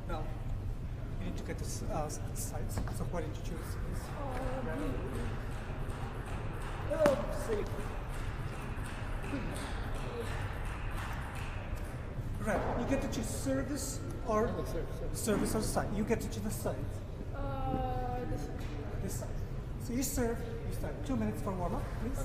Now, you need to get the sides. So why did you choose this? Oh, safe. Right, you get to choose service or service or side. You get to choose the side. This side. So you serve, you start 2 minutes for warm up, please.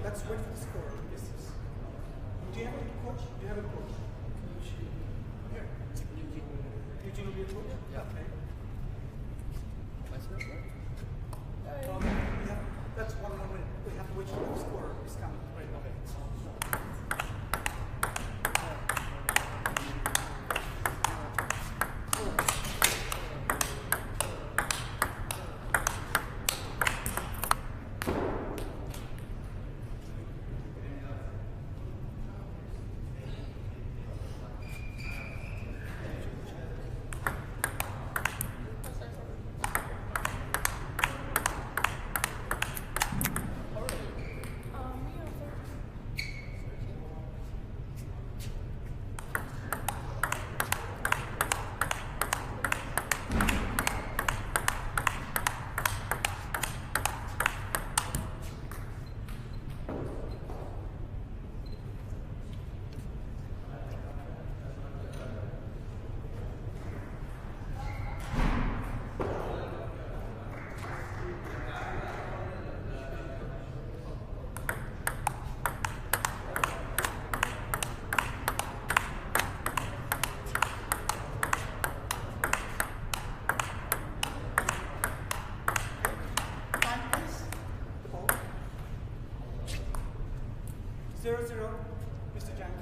Let's wait for the score. Yes. Do you have a coach? Do you have a coach? Here. Eugene will be a coach? Yeah. Okay. That's 1 more minute. We have to wait for the score is coming. Right. Okay. Zero, Mr. Jank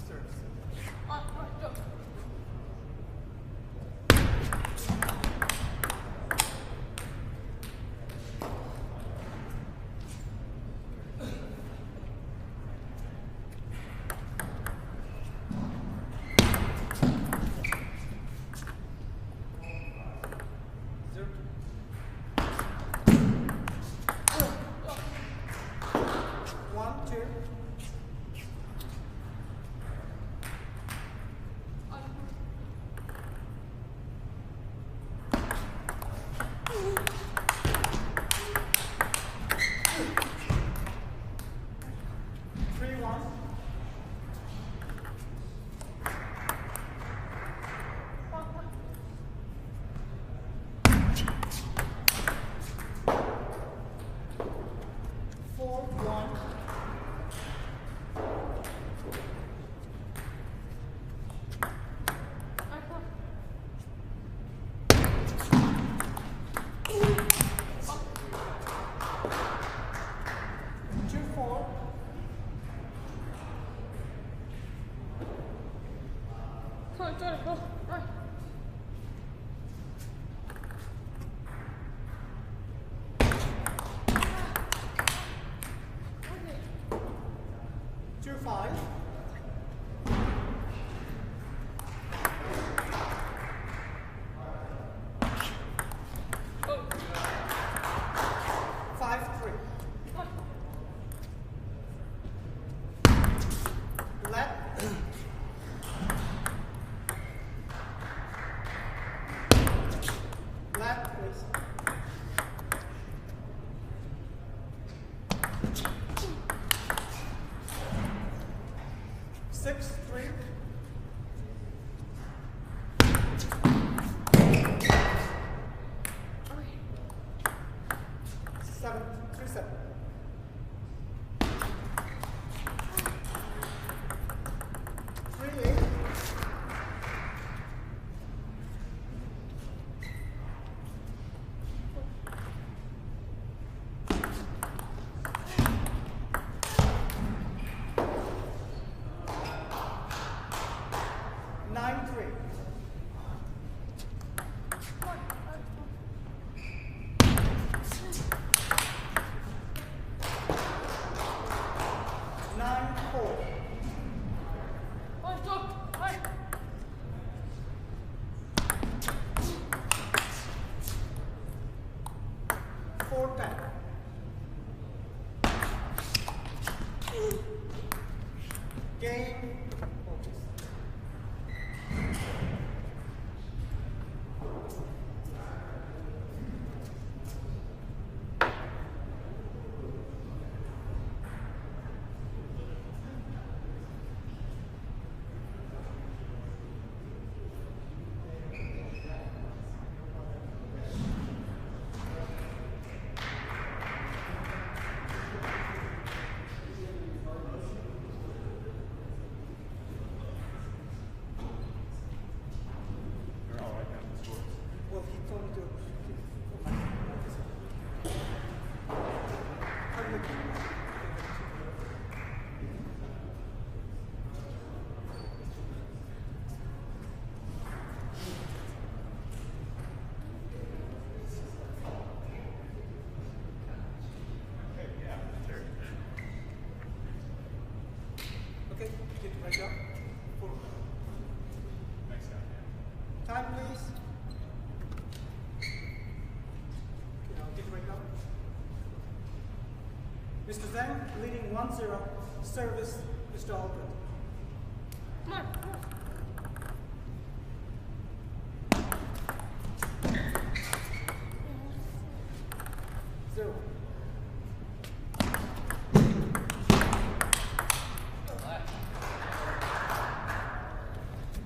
serves. Go. 6-3. 7-3-7. 3-8. 9-3. 9-4. 4-10. Game. Well, he told me to. Okay, get right up. Time, please. Okay, I'll get right up. Mr. Zhang leading 1-0. Service, Mr. Albert. Come on. 0.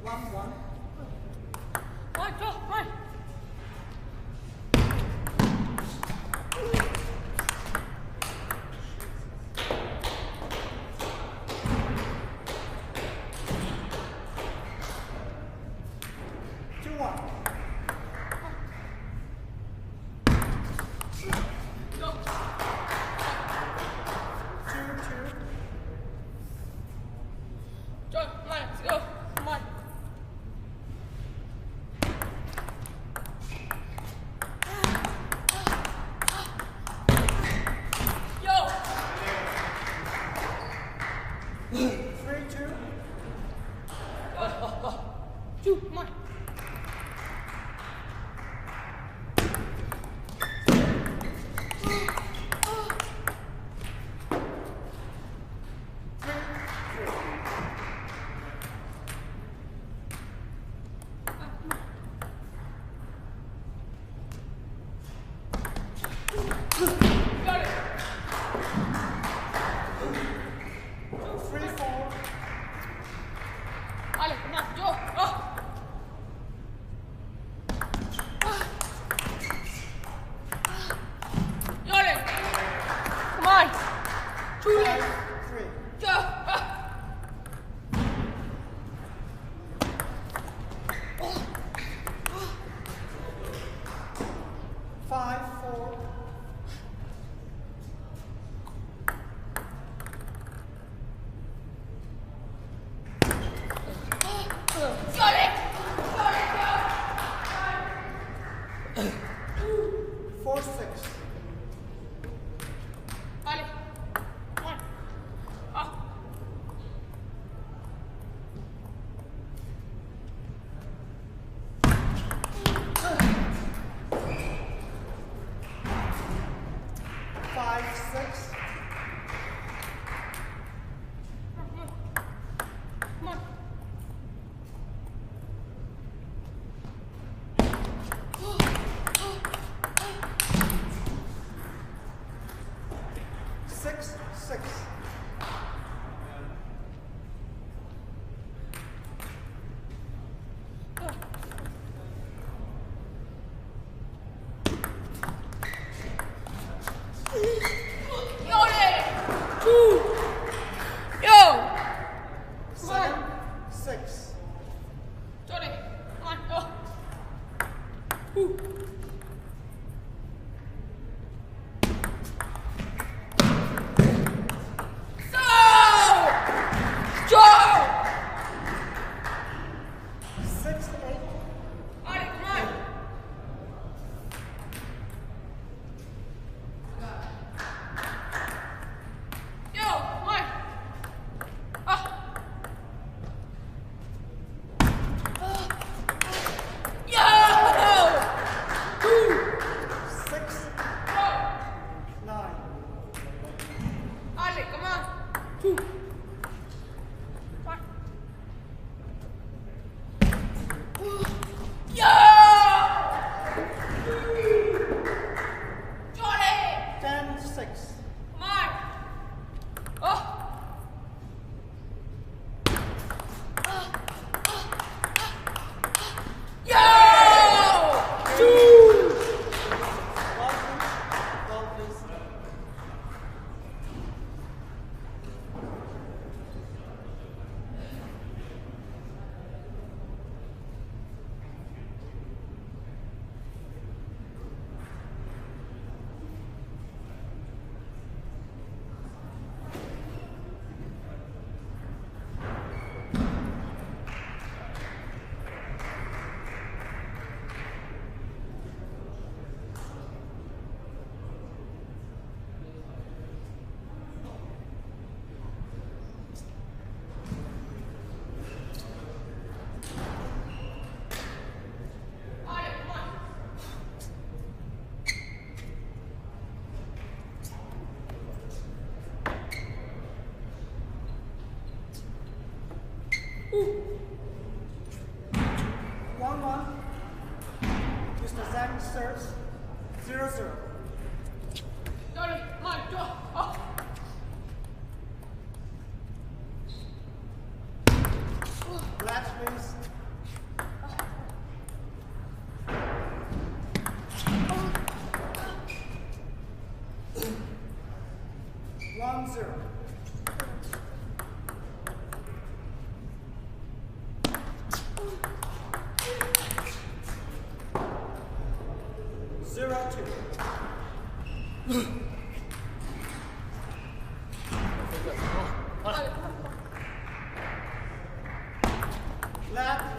1-1. Right. 2-1. 2-2. Let's go. Come on. Yo. 3-2. 2, come on. 3-4. Ale, come on, yo. Yole. Come on. 2 legs. 3. Yo. 5-4. 4-6. Ale. Come on. 5-6. Come on. Mr. Zhang serves 0-0. Latch, please. One, 0. Left.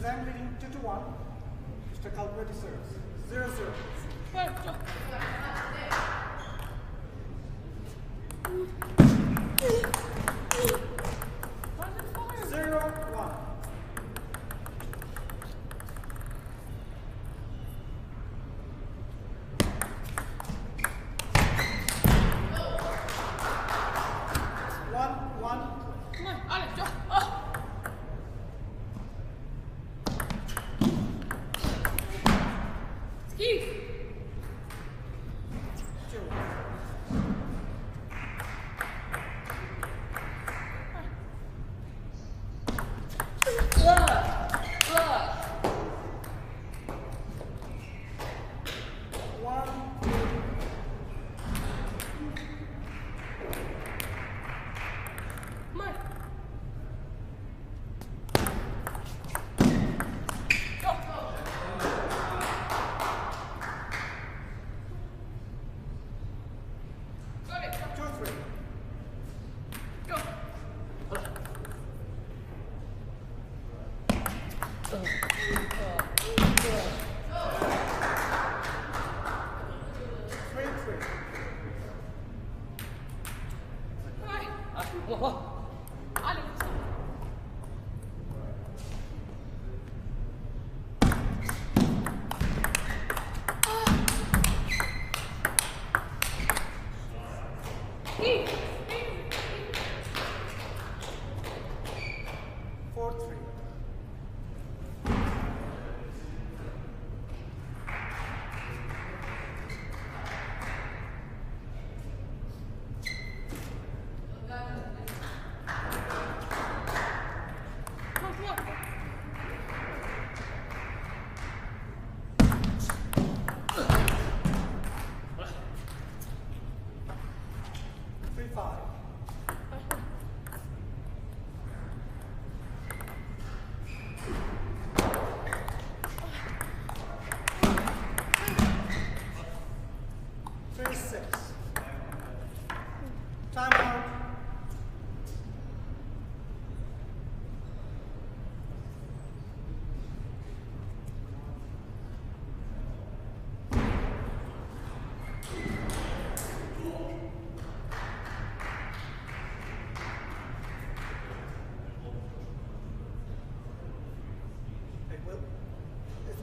I'm leading 2-1. Mr. Calvert serves 0-0. Right, go. 0-1. Come on, Alex, go. Oh. Keith. 2.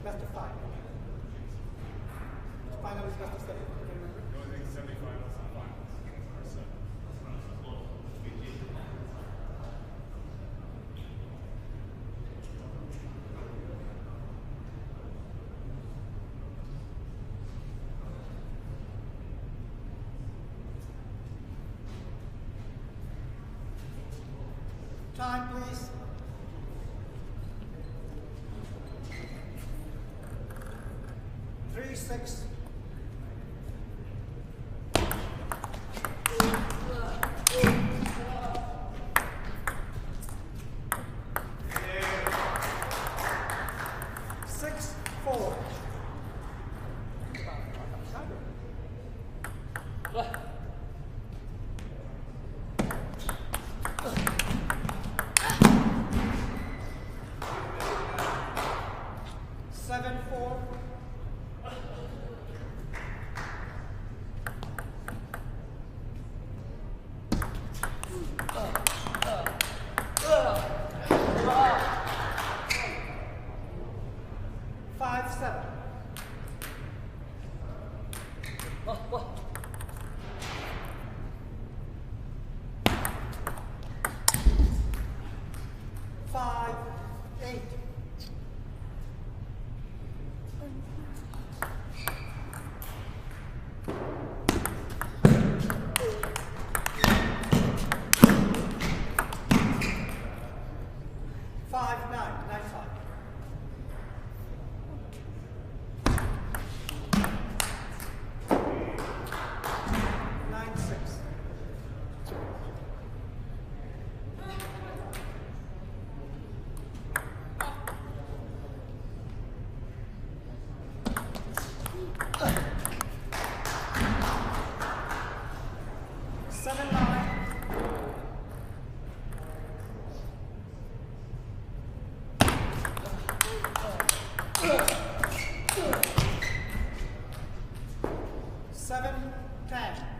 Best of 5. Final is best of 7. Remember? The only thing semifinals and finals are set. Time, please. Six. 7-10.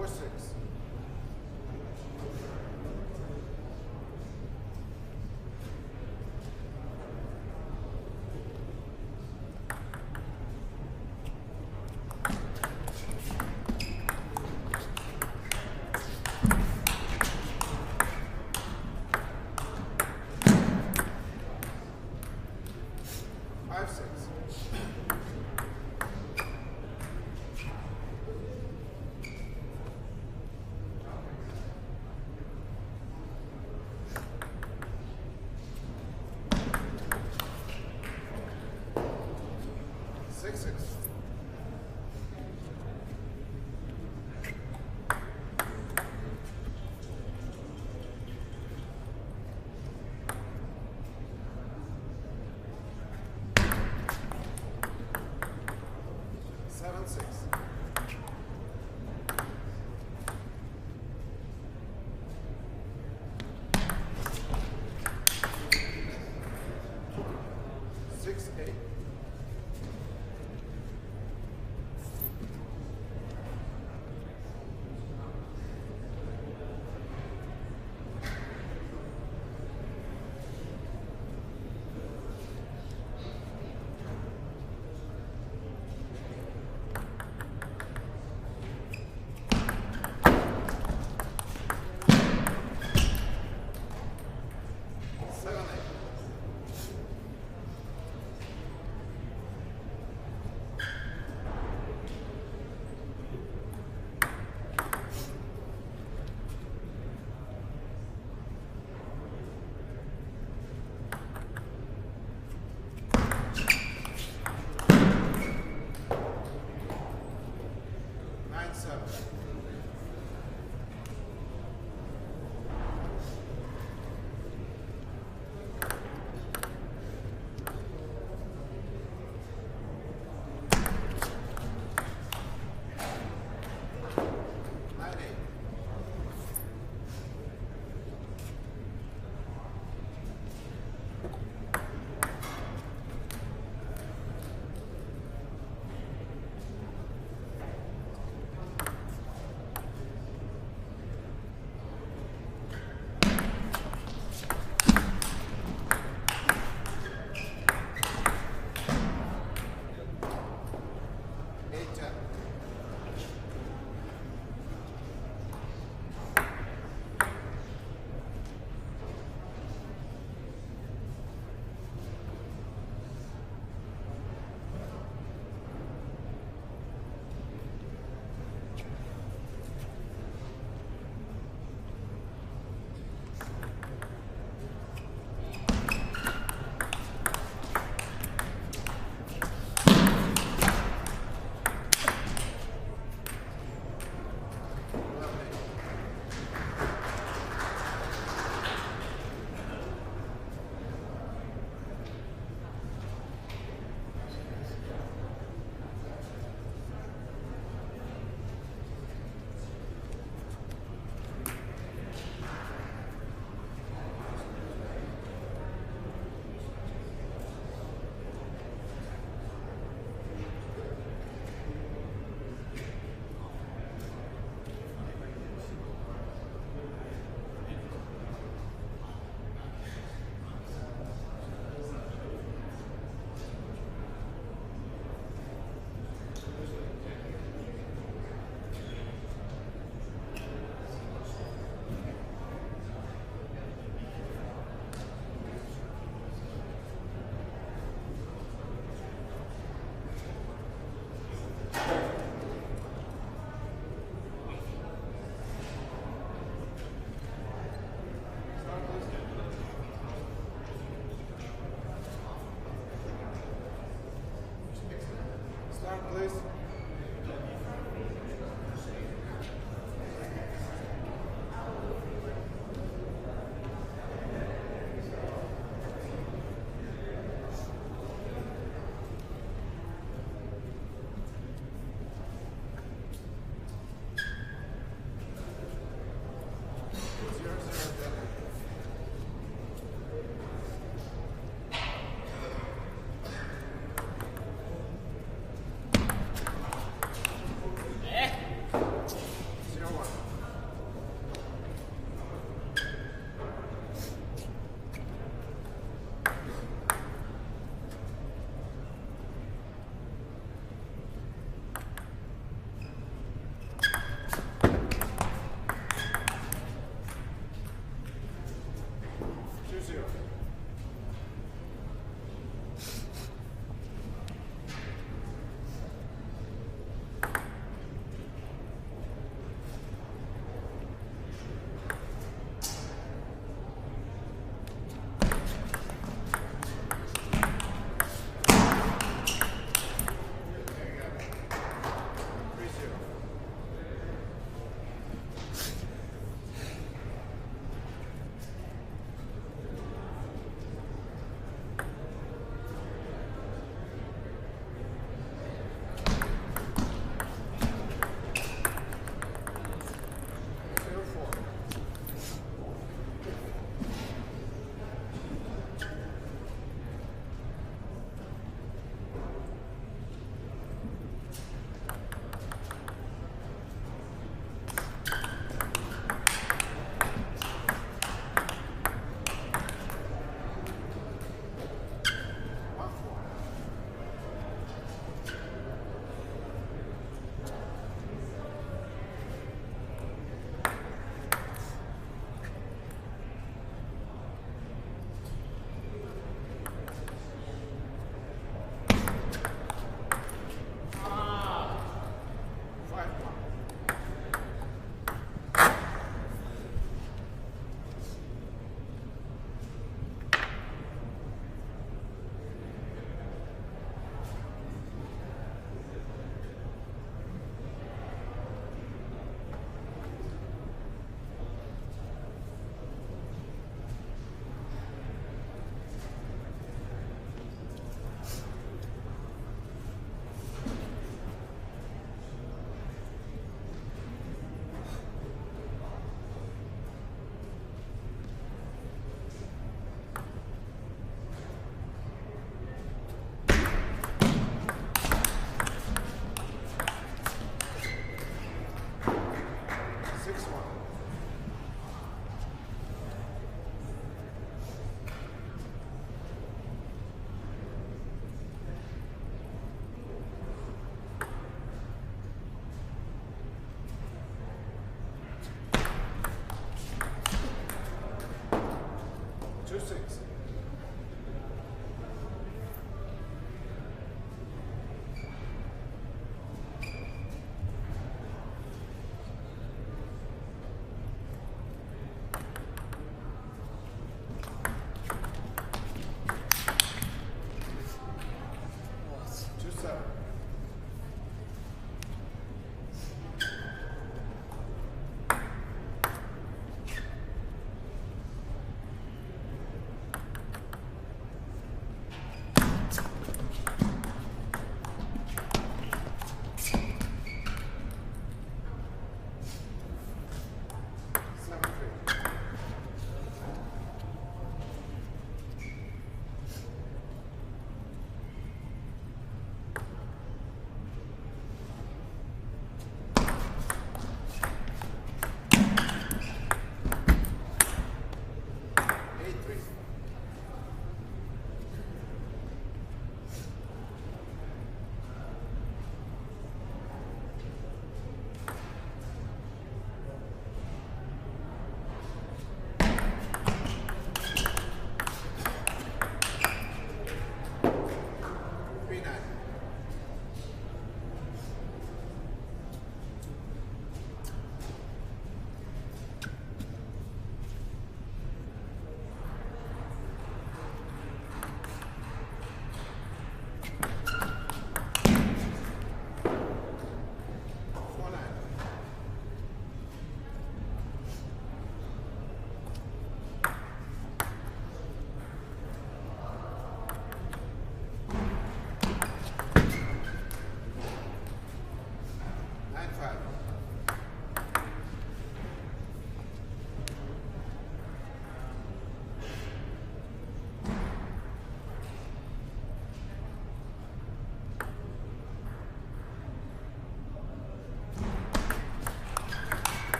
4-6.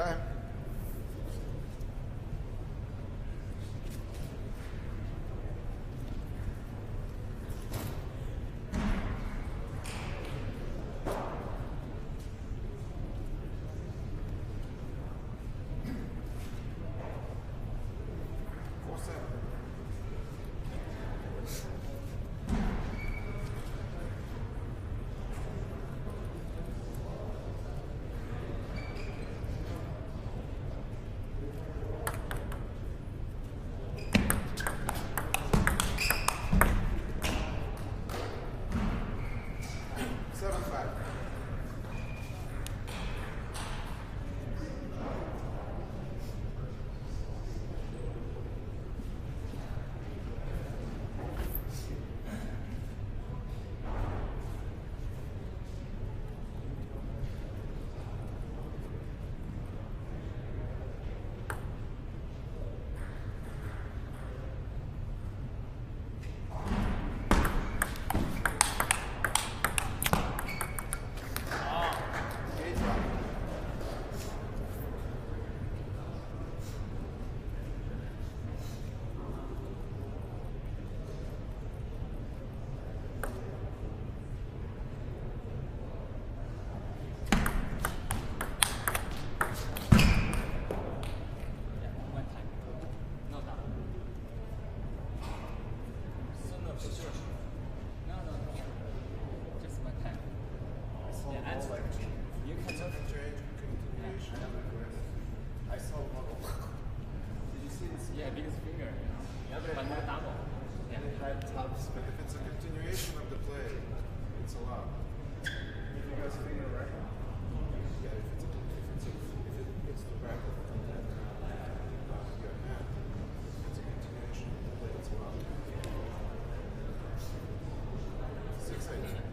Time. But if it's a continuation of the play, it's allowed. If you guys finger right, yeah, if it hits the back of the hand, it's a continuation of the play, it's allowed. 6-8.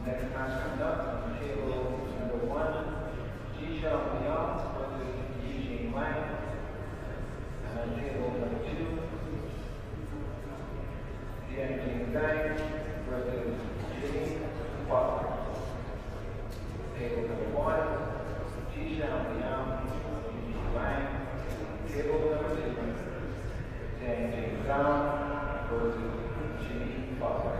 Next match comes up on table number 1, Jisha Leon versus Eugene Wang. And on table number 2, Tianjin Zhang versus Jimmy Butler. Table number 1, Jisha Leon, Eugene Wang. Table number 2, Tianjin Zhang versus Jimmy Butler.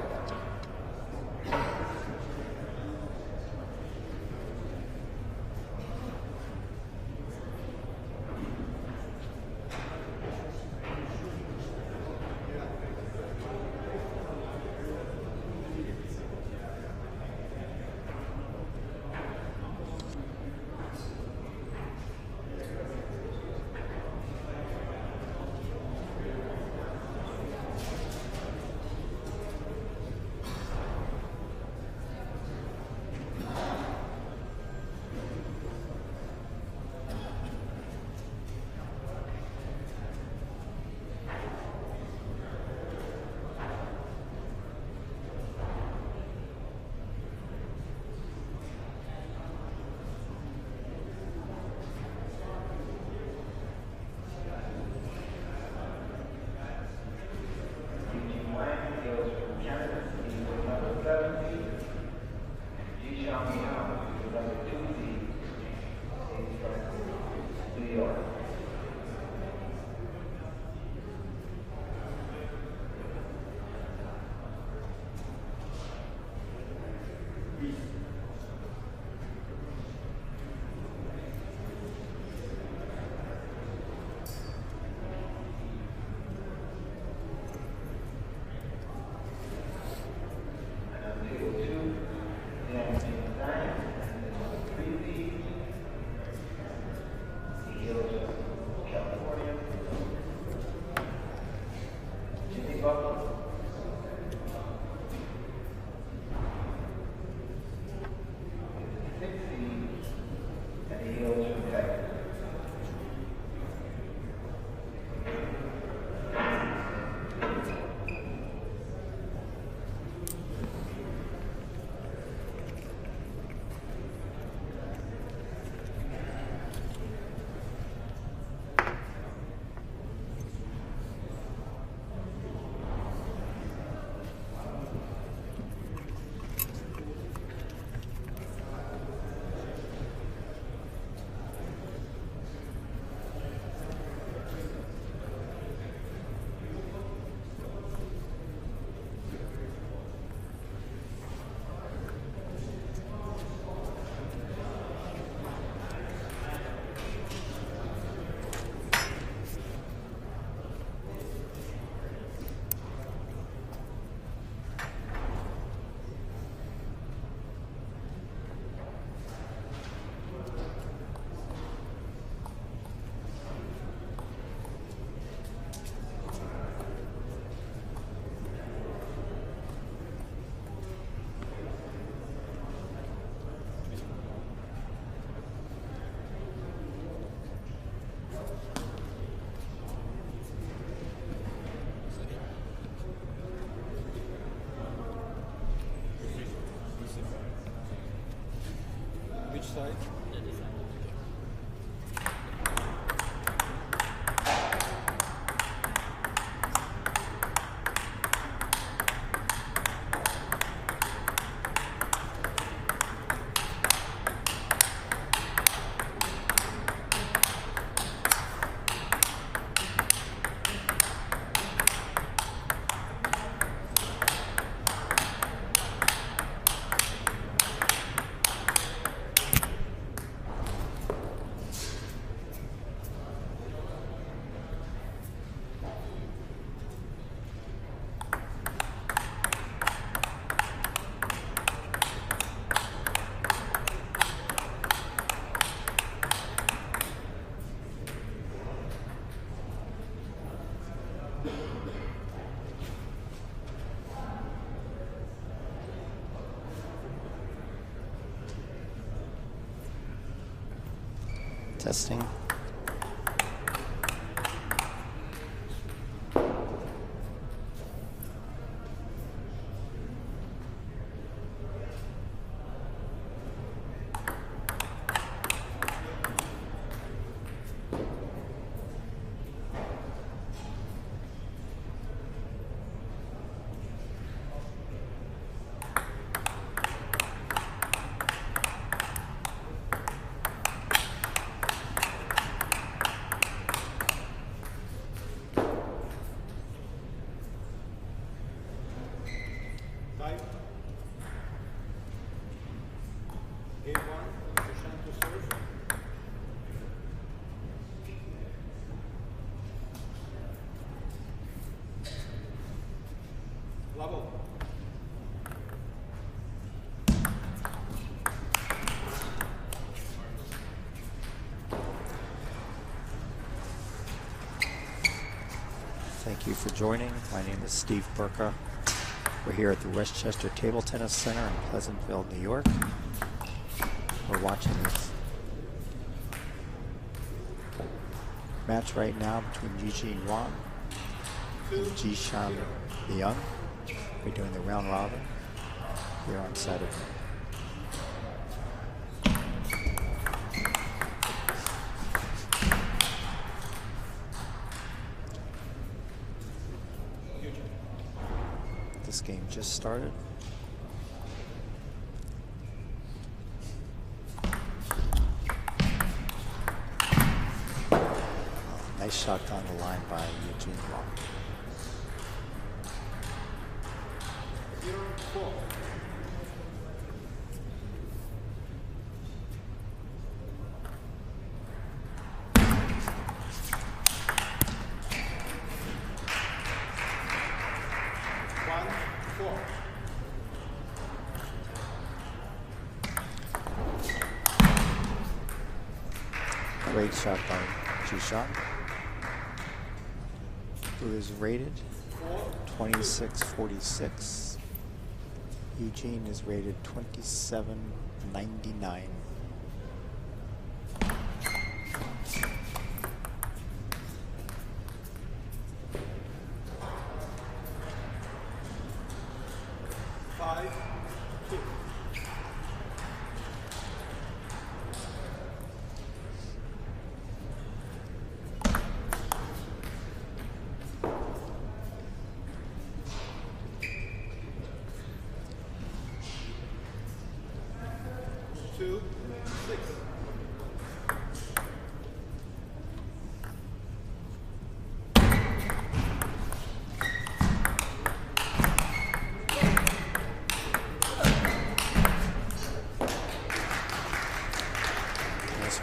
Which side? Testing. you for joining. My name is Steve Burka. We're here at the Westchester Table Tennis Center in Pleasantville, New York. We're watching this match right now between Eugene Wang and Jishan Liang. We're doing the round robin here on Saturday. This game just started. Nice shot down the line by Eugene Wang. 0-4. Great shot by Jishan, who is rated 26-46. Eugene is rated 27-99.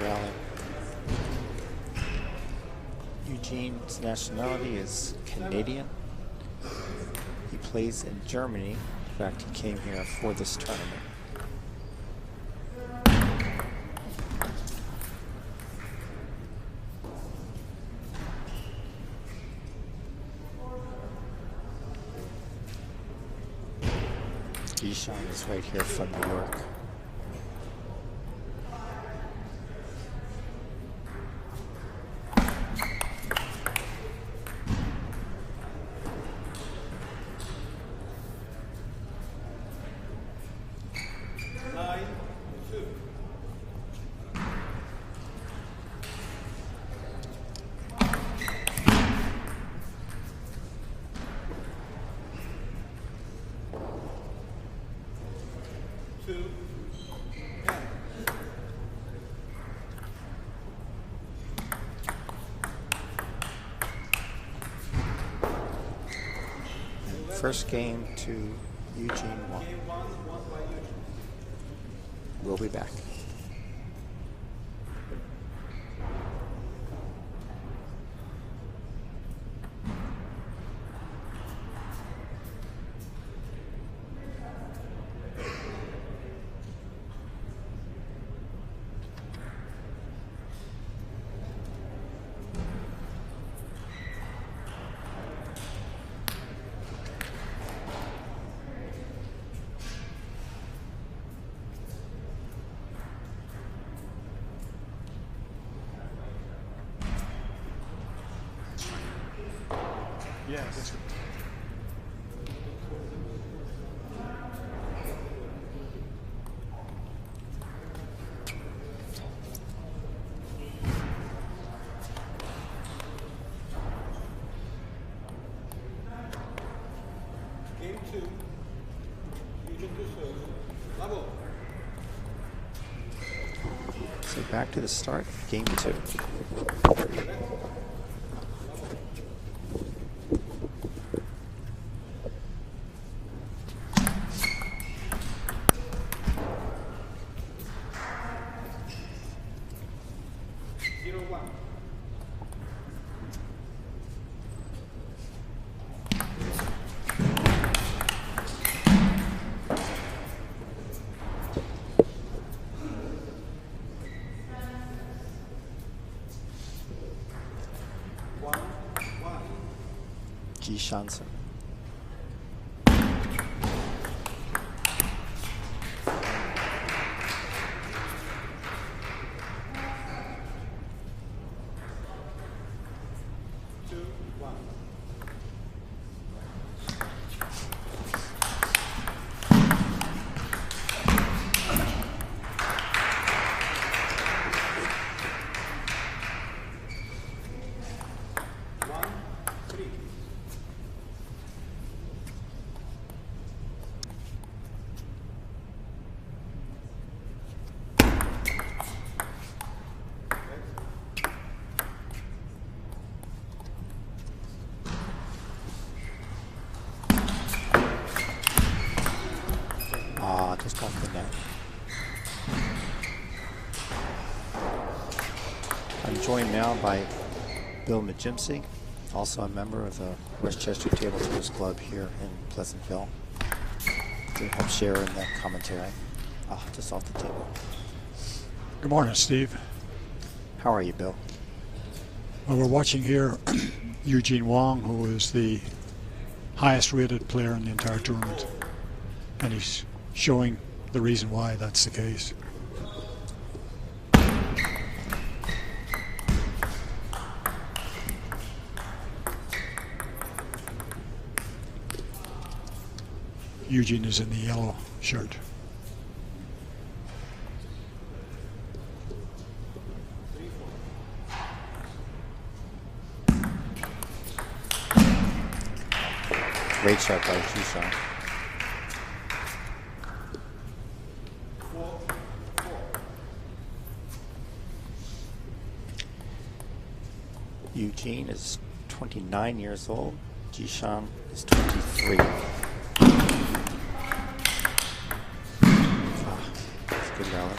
Rally. Eugene's nationality is Canadian. He plays in Germany. In fact, he came here for this tournament. Jishan is right here from New York. First game to Eugene Wang. We'll be back. Yes. Game 2. Eugene to serve. Level. So back to the start, game 2. Shansen. Just off the net. I'm joined now by Bill Majimsey, also a member of the Westchester Table Tennis Club here in Pleasantville, to help share in the commentary. Just off the table. Good morning, Steve. How are you, Bill? Well, we're watching here Eugene Wong, who is the highest rated player in the entire tournament, and he's showing the reason why that's the case. Eugene is in the yellow shirt. Great shot by Jishan. Eugene is 29 years old. Jishan is 23. That's good rally.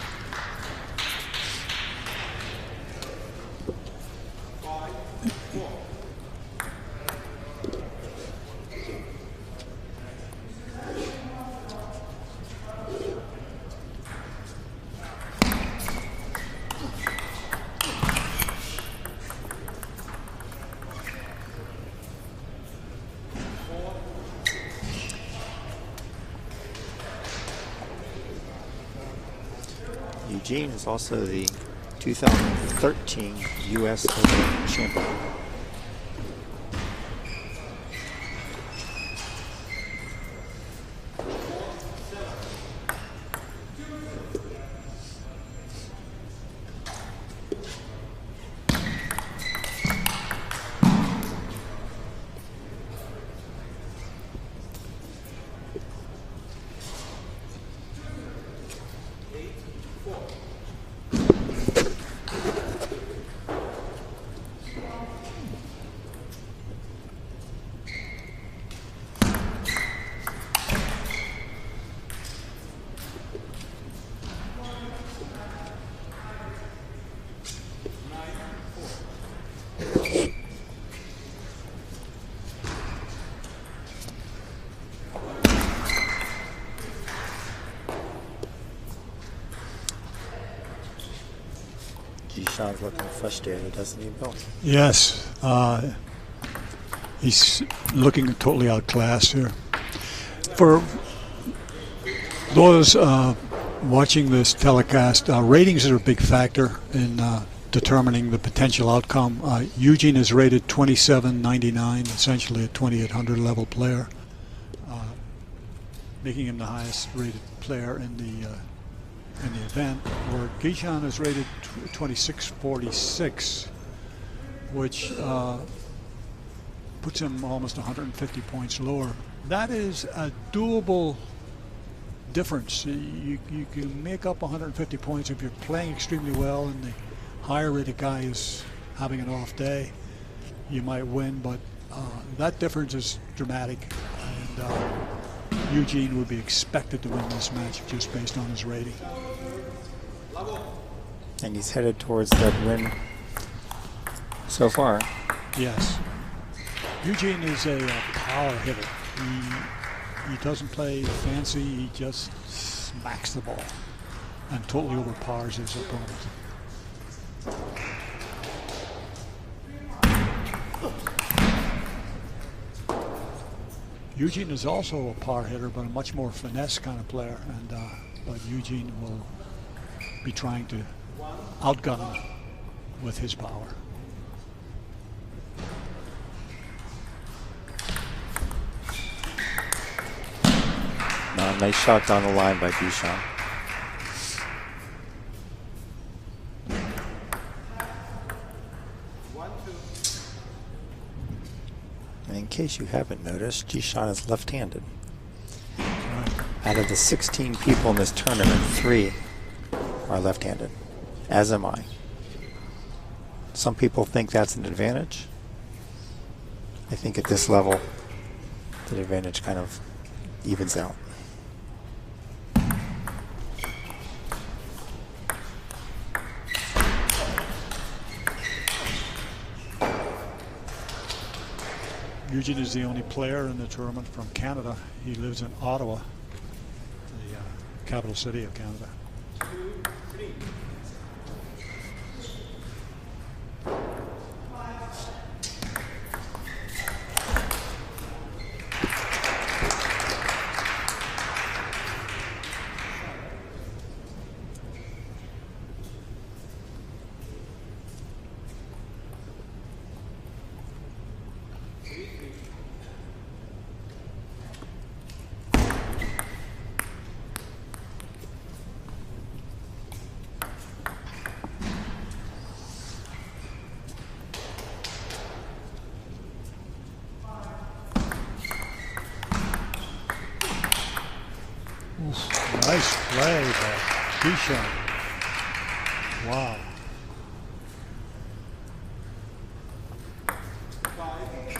Eugene is also the 2013 U.S. Open champion. Jishan's looking frustrated, doesn't he, Bill? Yes, he's looking totally outclassed here. For those watching this telecast, ratings are a big factor in determining the potential outcome. Eugene is rated 2799, essentially a 2800 level player, making him the highest rated player in the event. Where Jishan is rated 2646, which puts him almost 150 points lower. That is a doable difference. You can make up 150 points if you're playing extremely well and the higher rated guy is having an off day. You might win, but that difference is dramatic, and Eugene would be expected to win this match just based on his rating. And he's headed towards that win so far. Yes. Eugene is a power hitter. He doesn't play fancy, he just smacks the ball and totally overpowers his opponent. Eugene is also a par hitter, but a much more finesse kind of player, and but Eugene will be trying to outgun him with his power. Nice shot down the line by Duchamp. And in case you haven't noticed, Duchamp is left-handed. Out of the 16 people in this tournament, 3 are left-handed, as am I. Some people think that's an advantage. I think at this level, the advantage kind of evens out. Eugene is the only player in the tournament from Canada. He lives in Ottawa, the capital city of Canada. 2, 3. Nice play by Duchamp. Wow. 5, 3.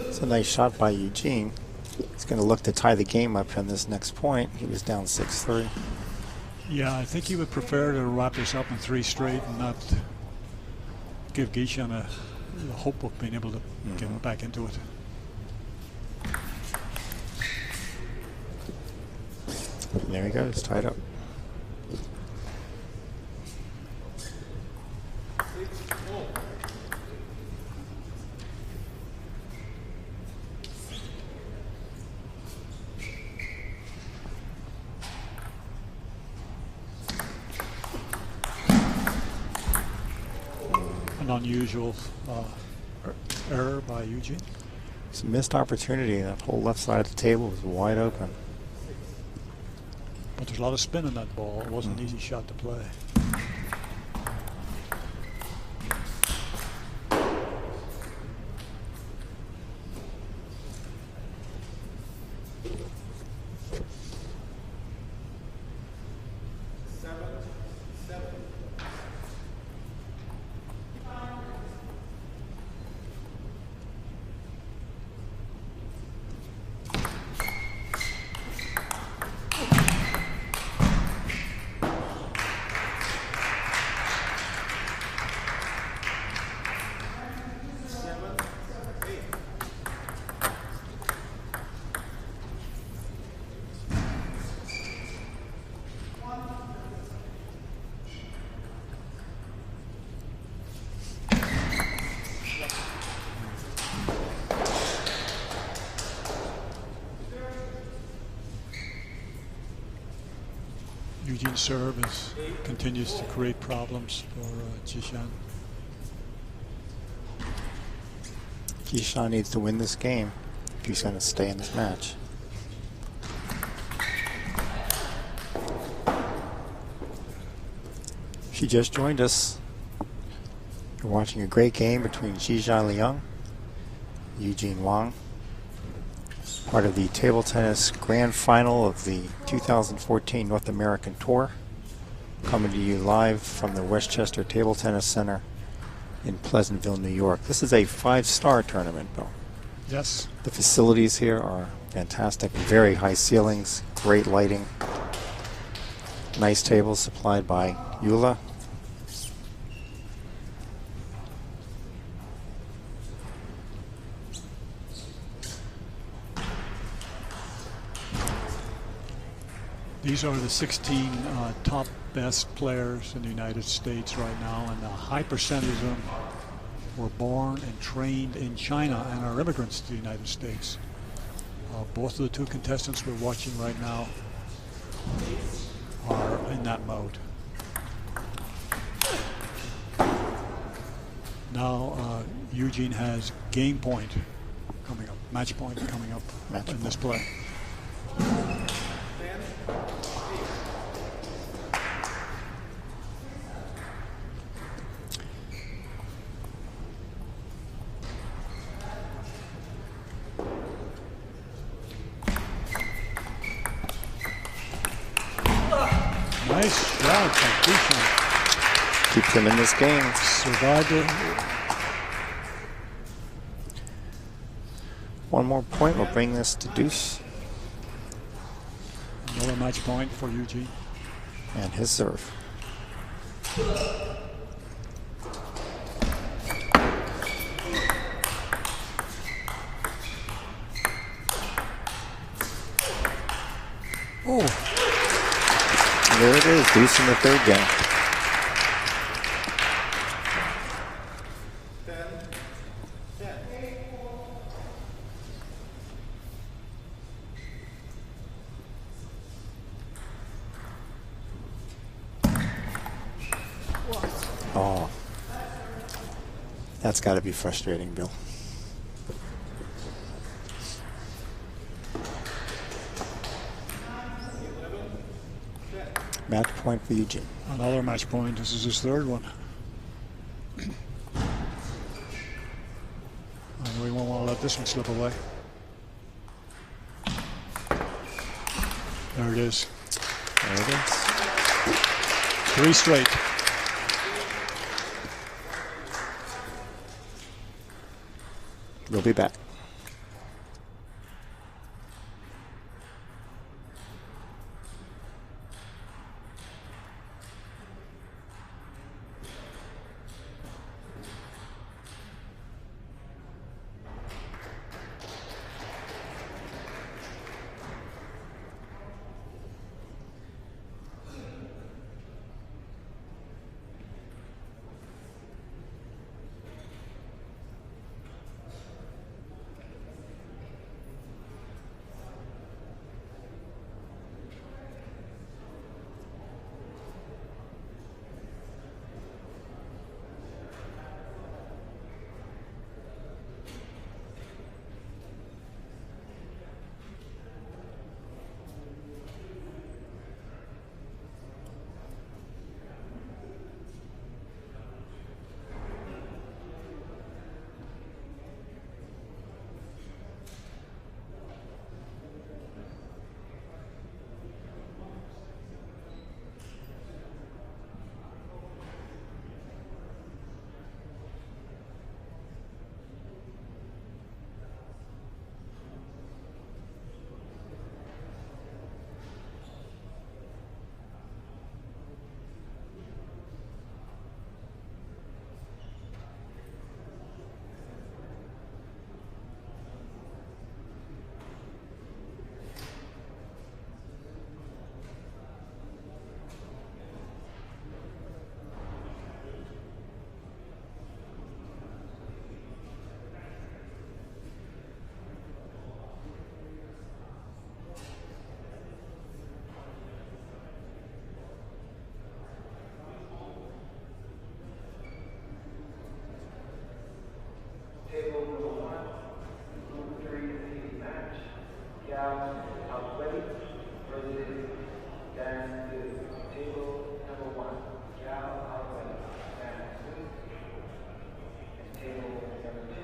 It's a nice shot by Eugene. He's going to look to tie the game up on this next point. He was down 6-3. Yeah, I think he would prefer to wrap this up in 3 straight and not give Guichen a hope of being able to get back into it. And there he goes, tied up. An unusual error by Eugene. It's a missed opportunity. That whole left side of the table was wide open. But there's a lot of spin in that ball. It wasn't an easy shot to play. Eugene's serve continues to create problems for Guichen. Guichen needs to win this game if he's going to stay in this match. If you just joined us, you're watching a great game between Zhizhan Liang Eugene Wang, part of the table tennis grand final of the 2014 North American Tour, coming to you live from the Westchester Table Tennis Center in Pleasantville, New York. This is a 5-star tournament, Bill. Yes. The facilities here are fantastic, very high ceilings, great lighting, nice tables supplied by Eula. These are the 16 top best players in the United States right now, and a high percentage of them were born and trained in China and are immigrants to the United States. Both of the two contestants we're watching right now are in that mode. Now Eugene has game point coming up, match point coming up in this play. Nice shot by Duchamp. Keeps him in this game. Survived it. One more point will bring this to deuce. Another match point for Eugene. And his serve. Oh. There it is, deuce in the third game. Oh, that's got to be frustrating, Bill. Match point for Eugene. Another match point. This is his third one. I know he won't want to let this one slip away. There it is. There it is. 3 straight. We'll be back. Table number 1, group 3 match. Gals out ready versus Dan 2. Table number 1, gal out ready, Dan 2. And table number 2,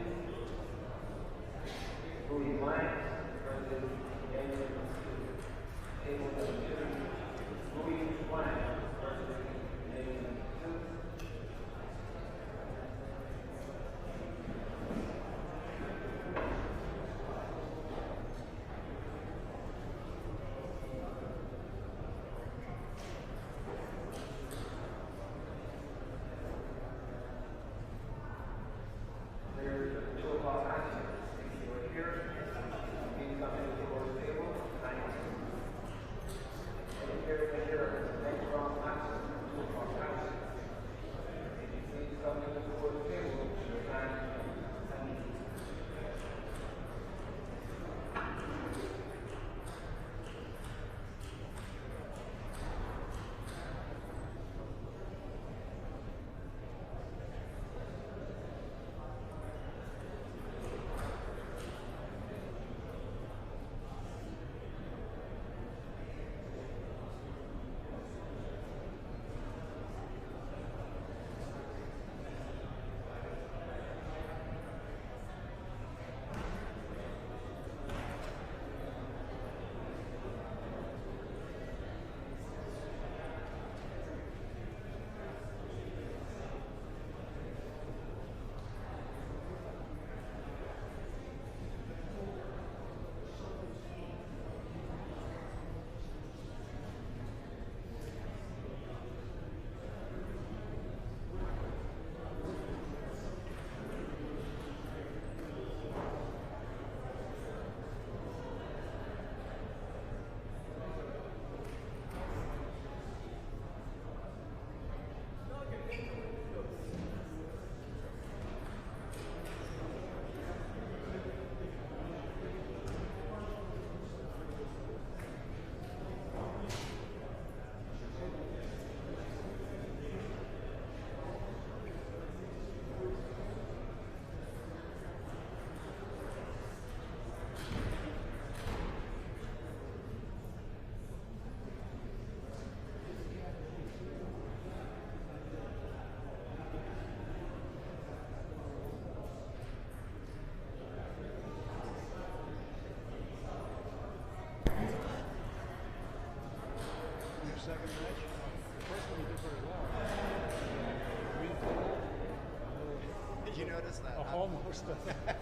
missed that.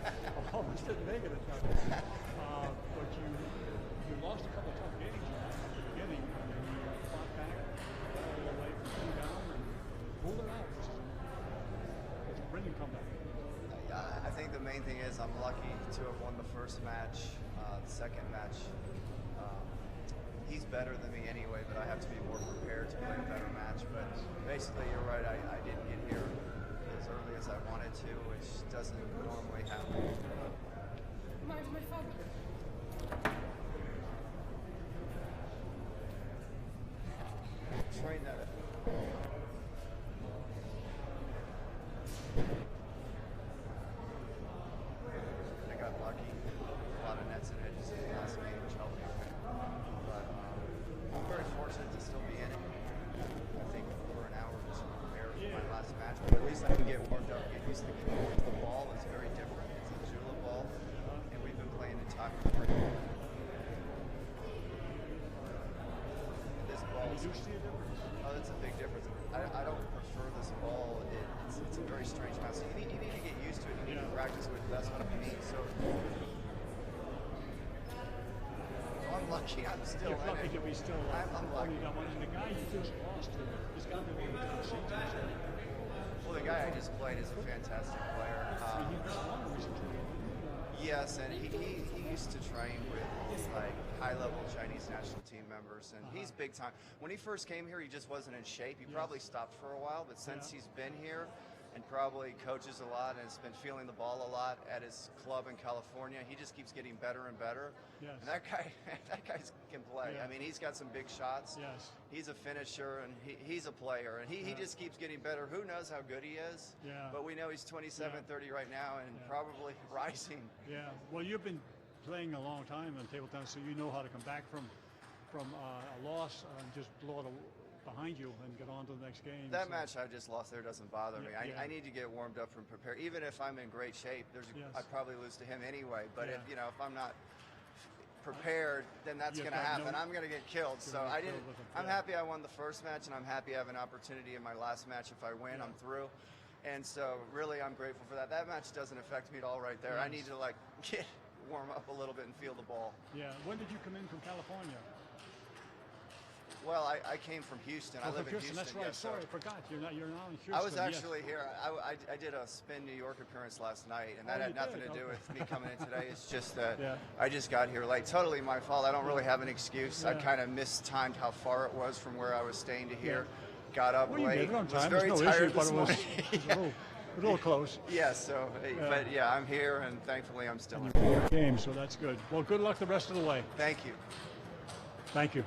Almost didn't make it. But you lost a couple tough games at the beginning, and then you fought back all the way from 2 down and pulled it out. It's a brilliant comeback. I think the main thing is I'm lucky to have won the first match. The second match, he's better than me anyway, but I have to be more prepared to play a better match. But basically, you're right. I didn't get here as early as I wanted to, which doesn't normally happen. My father. Train that. I got lucky. A lot of nets and edges in the last game, which helped me. But I'm very fortunate to still be in it. I think for an hour just prepared for my last match, but at least I can get warmed up, get used to the ball. It's very different. It's a Jula ball, and we've been playing in Taco. This ball is. You see a difference? Oh, that's a big difference. I don't prefer this ball. It's a very strange mouse. You need to get used to it. You need to practice with it. That's what I mean. So I'm lucky. I'm still You're in lucky it. to be still. I'm lucky. And the guy you just lost to, he's got to be able to see to. Well, the guy I just played is a fantastic player. He just won recently. Yes, and he used to train with like high-level Chinese national team members, and he's big time. When he first came here, he just wasn't in shape. He probably stopped for a while, but since he's been here and probably coaches a lot and has been feeling the ball a lot at his club in California, he just keeps getting better and better. Yes. And that guy can play. Yeah. I mean, he's got some big shots. Yes. He's a finisher, and he's a player, and he just keeps getting better. Who knows how good he is? Yeah. But we know he's 27, 30 right now, and probably rising. Yeah. Well, you've been playing a long time in table tennis, so you know how to come back from a loss and just blow it behind you and get on to the next game. That match I just lost there doesn't bother me. Yeah. I need to get warmed up and prepared. Even if I'm in great shape, I'd probably lose to him anyway. But if I'm not prepared, then that's going to happen. I'm going to get killed. So I'm happy I won the first match, and I'm happy I have an opportunity in my last match. If I win, I'm through. And so really, I'm grateful for that. That match doesn't affect me at all right there. I need to warm up a little bit and feel the ball. Yeah. When did you come in from California? Well, I came from Houston. I live in Houston. That's right. Yeah, Sorry, I forgot. You're not in Houston. I was actually here. I did a Spin New York appearance last night, and that had nothing to do with me coming in today. It's just that I just got here late. Totally my fault. I don't really have an excuse. I kind of mistimed how far it was from where I was staying to here. Got up late. You made it on time. Was very tired this morning. A little close. Yeah, but I'm here, and thankfully I'm still in. Game, so that's good. Well, good luck the rest of the way. Thank you. Thank you.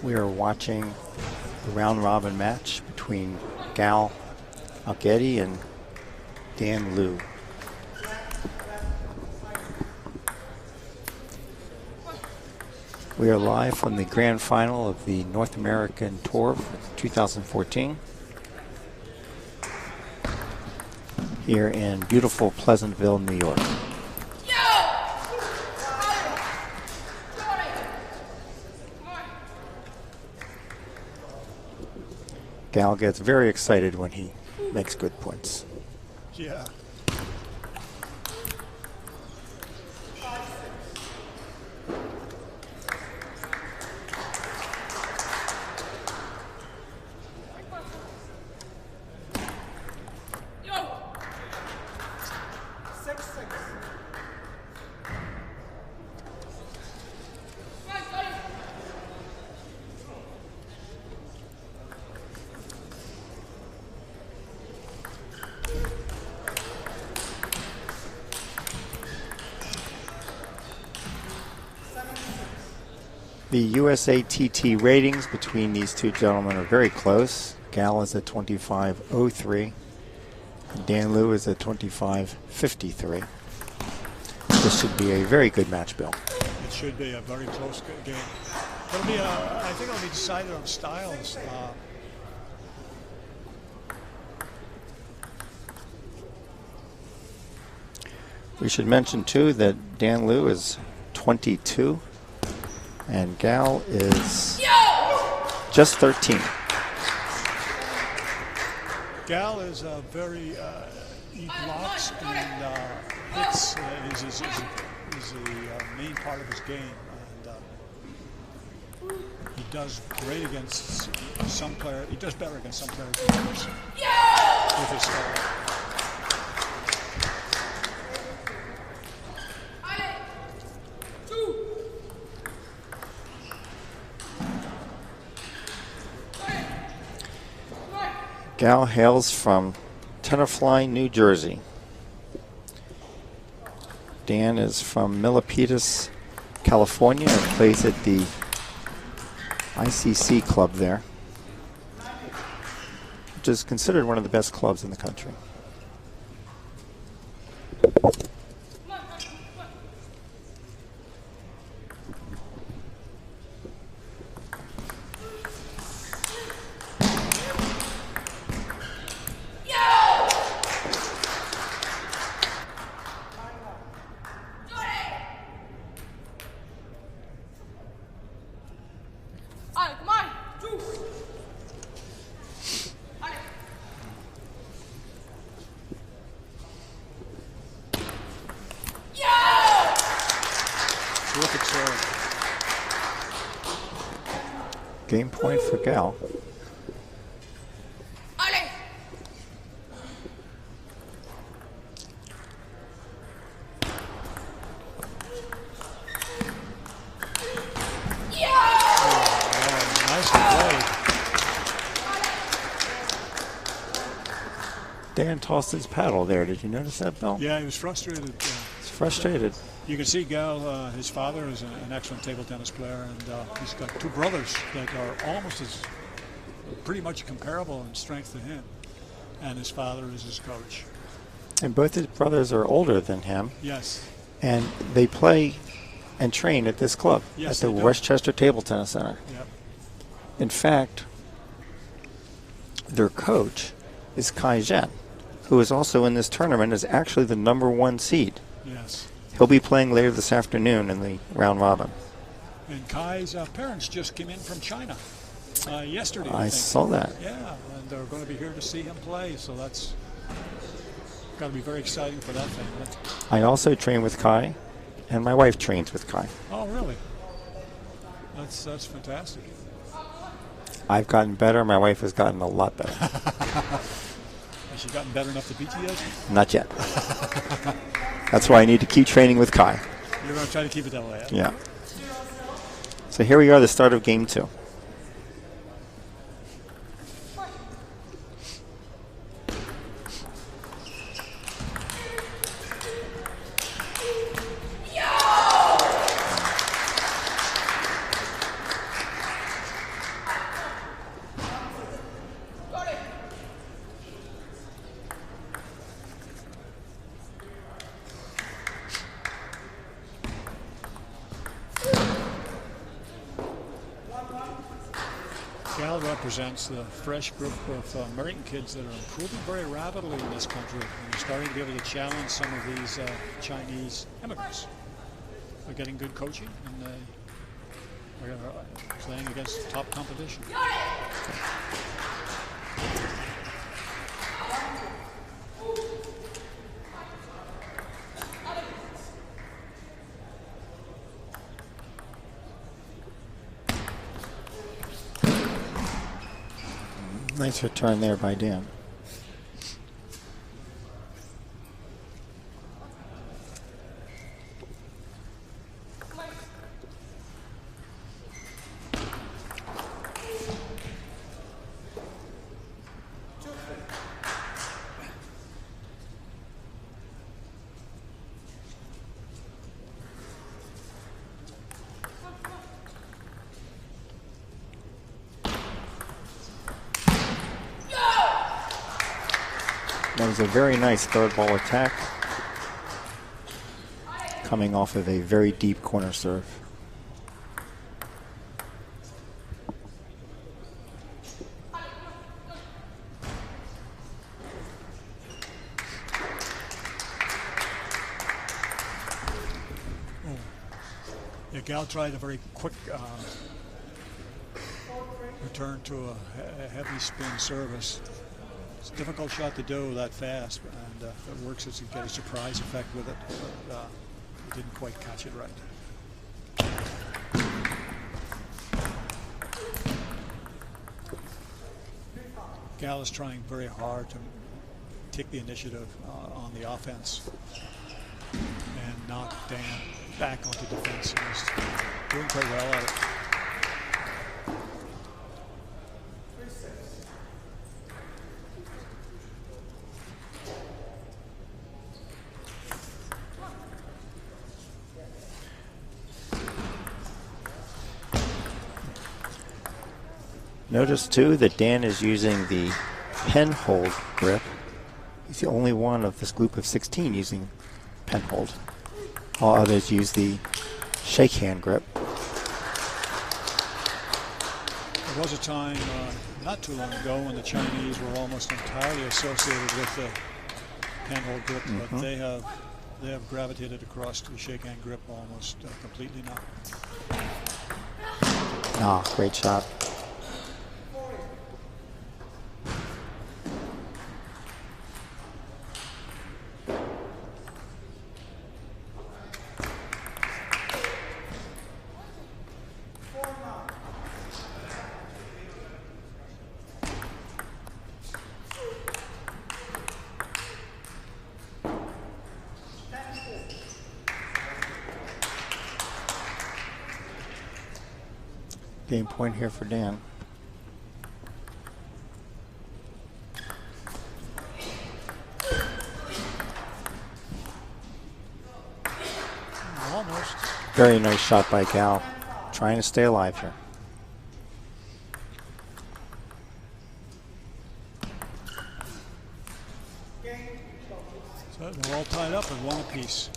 We are watching the round robin match between Gal Algetti and Dan Liu. We are live from the grand final of the North American Tour for 2014 here in beautiful Pleasantville, New York. Gal gets very excited when he makes good points. Yeah. The USATT ratings between these two gentlemen are very close. Gal is at 25.03. Dan Liu is at 25.53. This should be a very good match, Bill. It should be a very close game. It'll be, I think it'll be decided on styles. We should mention, too, that Dan Liu is 22. And Gal is just 13. Gal is very, he blocks and hits is the main part of his game. And he does great against some players. He does better against some players than others with his style. Gal hails from Tenafly, New Jersey. Dan is from Milpitas, California, and plays at the ICC club there, which is considered one of the best clubs in the country. Game point for Gal. Dan tossed his paddle there. Did you notice that, Bill? Yeah, he was frustrated. He's frustrated. You can see Gal, his father is an excellent table tennis player, and he's got two brothers that are almost as pretty much comparable in strength to him, and his father is his coach. And both his brothers are older than him. Yes. And they play and train at this club, yes, at the Westchester Table Tennis Center. Yep. In fact, their coach is Kai Zhen, who is also in this tournament, is actually the #1 seed. Yes. He'll be playing later this afternoon in the round robin. And Kai's parents just came in from China yesterday. I saw that. Yeah, and they're going to be here to see him play, so that's got to be very exciting for that family. I also train with Kai, and my wife trains with Kai. Oh, really? That's fantastic. I've gotten better. My wife has gotten a lot better. Has she gotten better enough to beat you yet? Not yet. That's why I need to keep training with Kai. You're going to try to keep it that way. Huh? Yeah. So here we are, the start of game 2. represents the fresh group of American kids that are improving very rapidly in this country, and they're starting to be able to challenge some of these Chinese immigrants. They're getting good coaching, and they're playing against top competition. Nice return there by Dan. That was a very nice third ball attack, coming off of a very deep corner serve. Yeah, Gal tried a very quick return to a heavy spin service. It's a difficult shot to do that fast, and if it works, it's to get a surprise effect with it. But he didn't quite catch it right. Gal is trying very hard to take the initiative on the offense and knock Dan back onto defense. He's doing quite well at it. Notice too that Dan is using the pen hold grip. He's the only one of this group of 16 using pen hold. All others use the shake hand grip. There was a time not too long ago when the Chinese were almost entirely associated with the pen hold grip, but they have gravitated across to the shake hand grip almost completely now. Ah, great shot. Game point here for Dan. Almost. Very nice shot by Gal, trying to stay alive here. So they're all tied up at one apiece.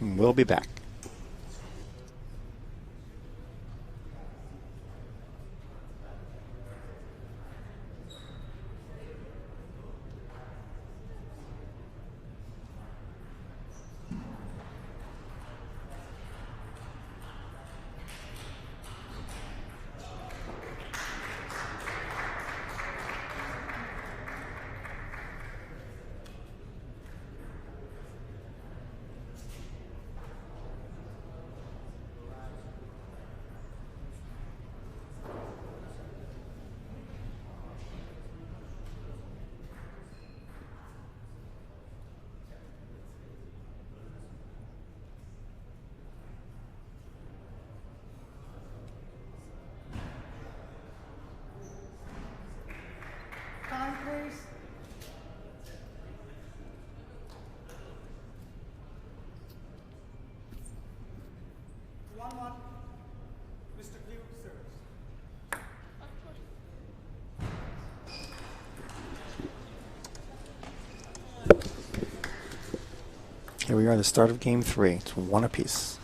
We'll be back. Time, please. One. Mr. Liu serves. Here we are at the start of game 3. It's one apiece.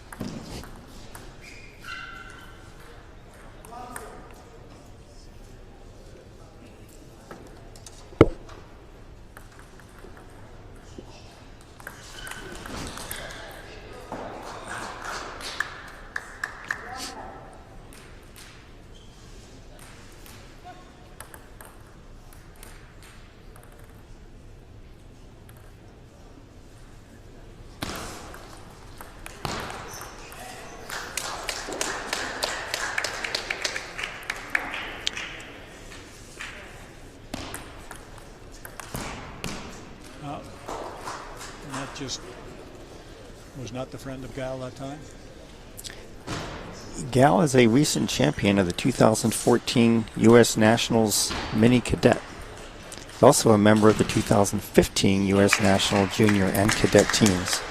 just was not the friend of Gal that time? Gal is a recent champion of the 2014 U.S. Nationals Mini Cadet. He's also a member of the 2015 U.S. National Junior and Cadet teams.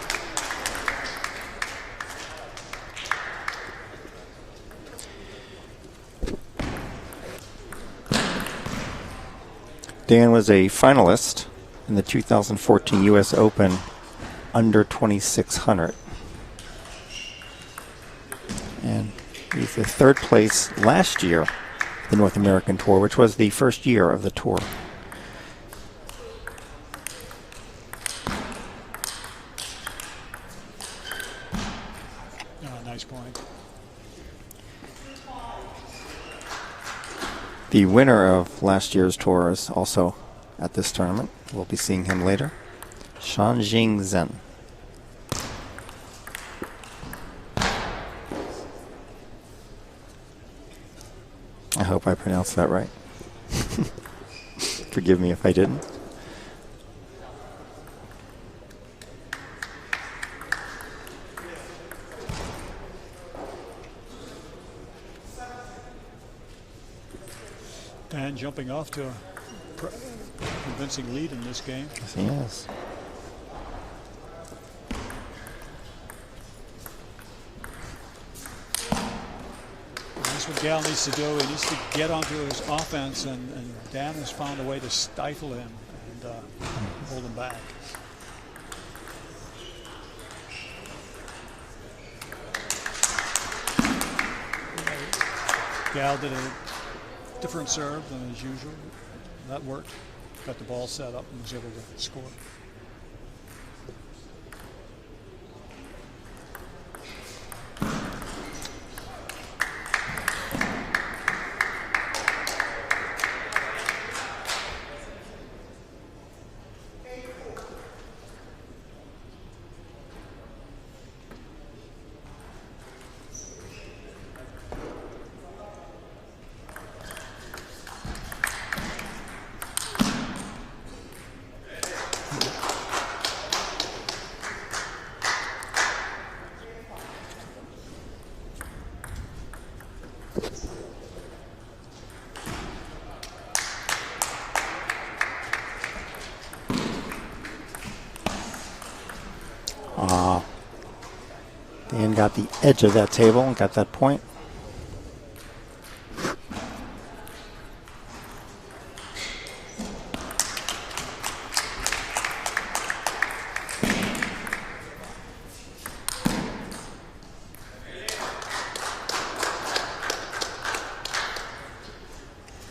Dan was a finalist in the 2014 U.S. Open under 2600. And he's the third place last year, the North American Tour, which was the first year of the tour. Nice point. The winner of last year's tour is also at this tournament. We'll be seeing him later. Shanjing Zhen. I hope I pronounced that right. Forgive me if I didn't. Dan jumping off to a convincing lead in this game. Yes, he is. That's what Gal needs to do. He needs to get onto his offense, and Dan has found a way to stifle him and hold him back. Gal did a different serve than as usual. That worked. Got the ball set up and was able to score. Dan got the edge of that table and got that point.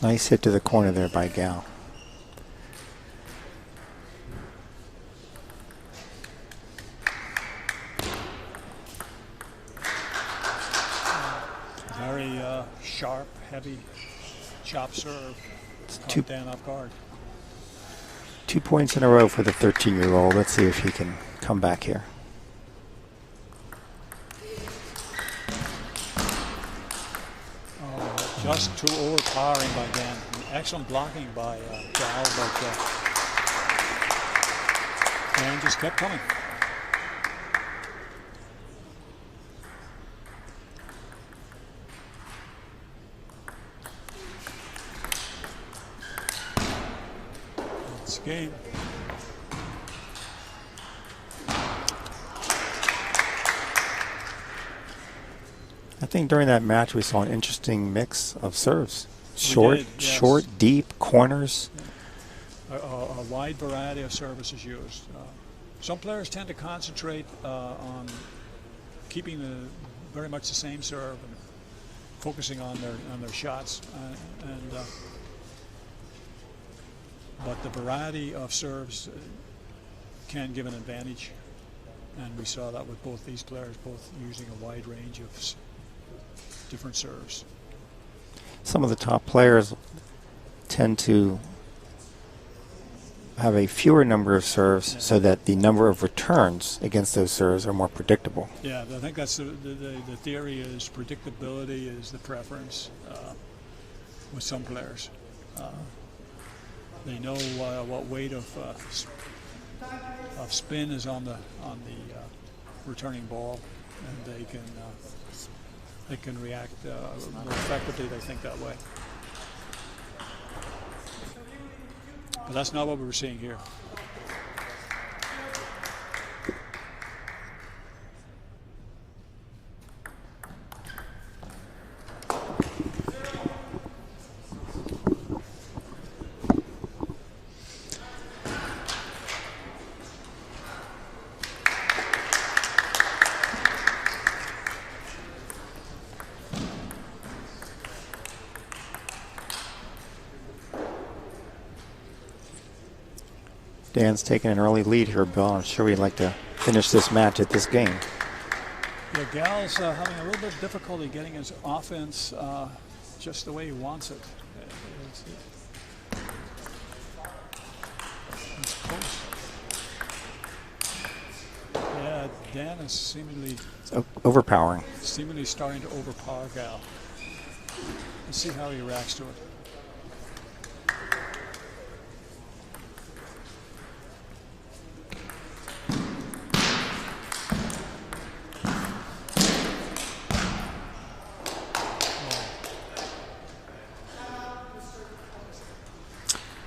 Nice hit to the corner there by Gal. Very sharp, heavy chop serve. Caught Dan off guard. 2 points in a row for the 13-year-old. Let's see if he can come back here. Just too overpowering by Dan. Excellent blocking by Gal, but Dan just kept coming. It's game. I think during that match we saw an interesting mix of serves. Short, yes. short, deep, corners. A wide variety of services used. Some players tend to concentrate on keeping very much the same serve and focusing on their shots. But the variety of serves can give an advantage, and we saw that with both these players, both using a wide range of different serves. Some of the top players tend to have a fewer number of serves so that the number of returns against those serves are more predictable. Yeah, I think that's the theory is predictability is the preference with some players. They know what weight of of spin is on the returning ball, and they can react more effectively. They think that way, but that's not what we were seeing here. Dan's taking an early lead here, Bill. I'm sure he'd like to finish this match at this game. Yeah, Gal's having a little bit of difficulty getting his offense just the way he wants it. It's close. Yeah, Dan is seemingly overpowering. Seemingly starting to overpower Gal. Let's see how he reacts to it.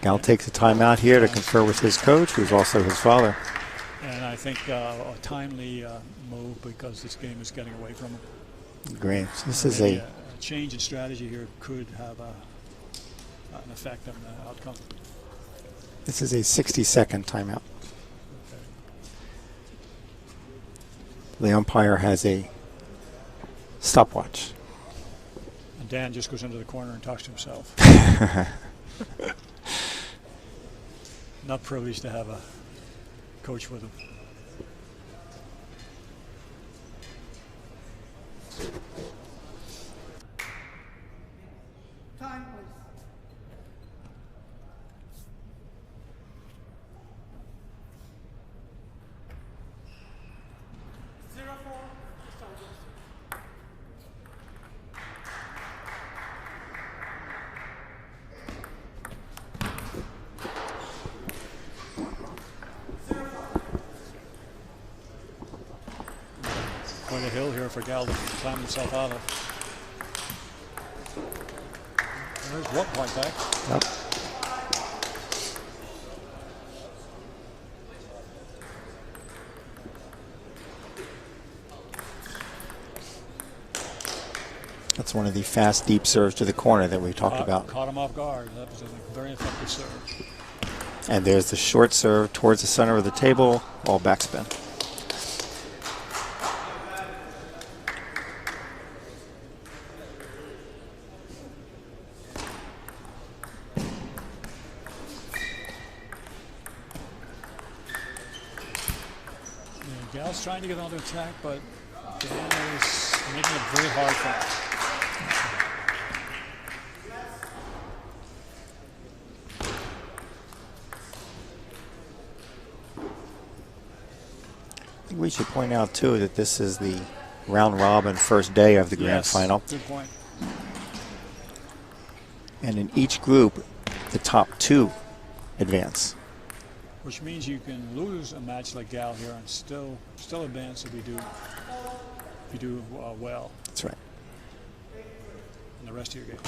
Gal takes a timeout here to confer with his coach, who's also his father. And I think a timely move because this game is getting away from him. Great. So this is a change in strategy here could have an effect on the outcome. This is a 60-second timeout. Okay. The umpire has a stopwatch. And Dan just goes into the corner and talks to himself. Not privileged to have a coach with him. Time, please. 0-4. Quite a hill here for Gal to climb himself out of. There's one point back. Yep. That's one of the fast, deep serves to the corner that we talked about. Caught him off guard. That was a very effective serve. And there's the short serve towards the center of the table, all backspin. Gal's trying to get on to attack, but Dan is making it very hard for him. I think we should point out, too, that this is the round robin first day of the grand final. Good point. And in each group, the top two advance. Which means you can lose a match like Gal here and still advance if you do well. That's right. In the rest of your game.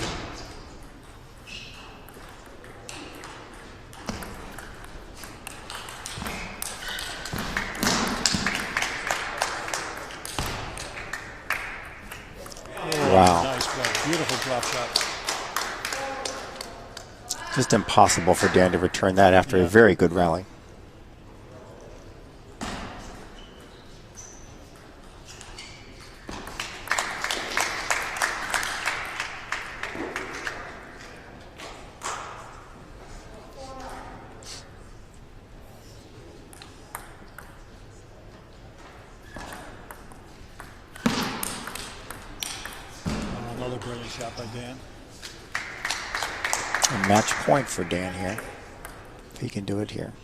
Wow. Nice play. Beautiful drop shot. Just impossible for Dan to return that after a very good rally. Another brilliant shot by Dan. A match point for Dan here, if he can do it here.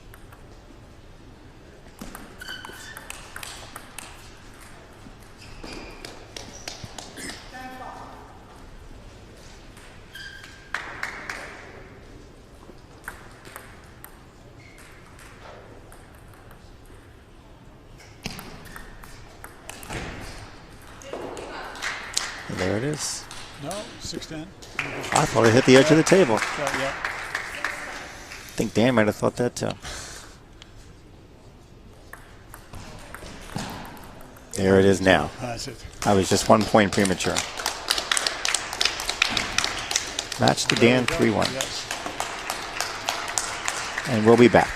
there it is. No, 6-10. I thought it hit the edge of the table. Yeah. I think Dan might have thought that too. There it is now. That's it. I was just 1 point premature. Match to Dan 3-1. Yes. And we'll be back.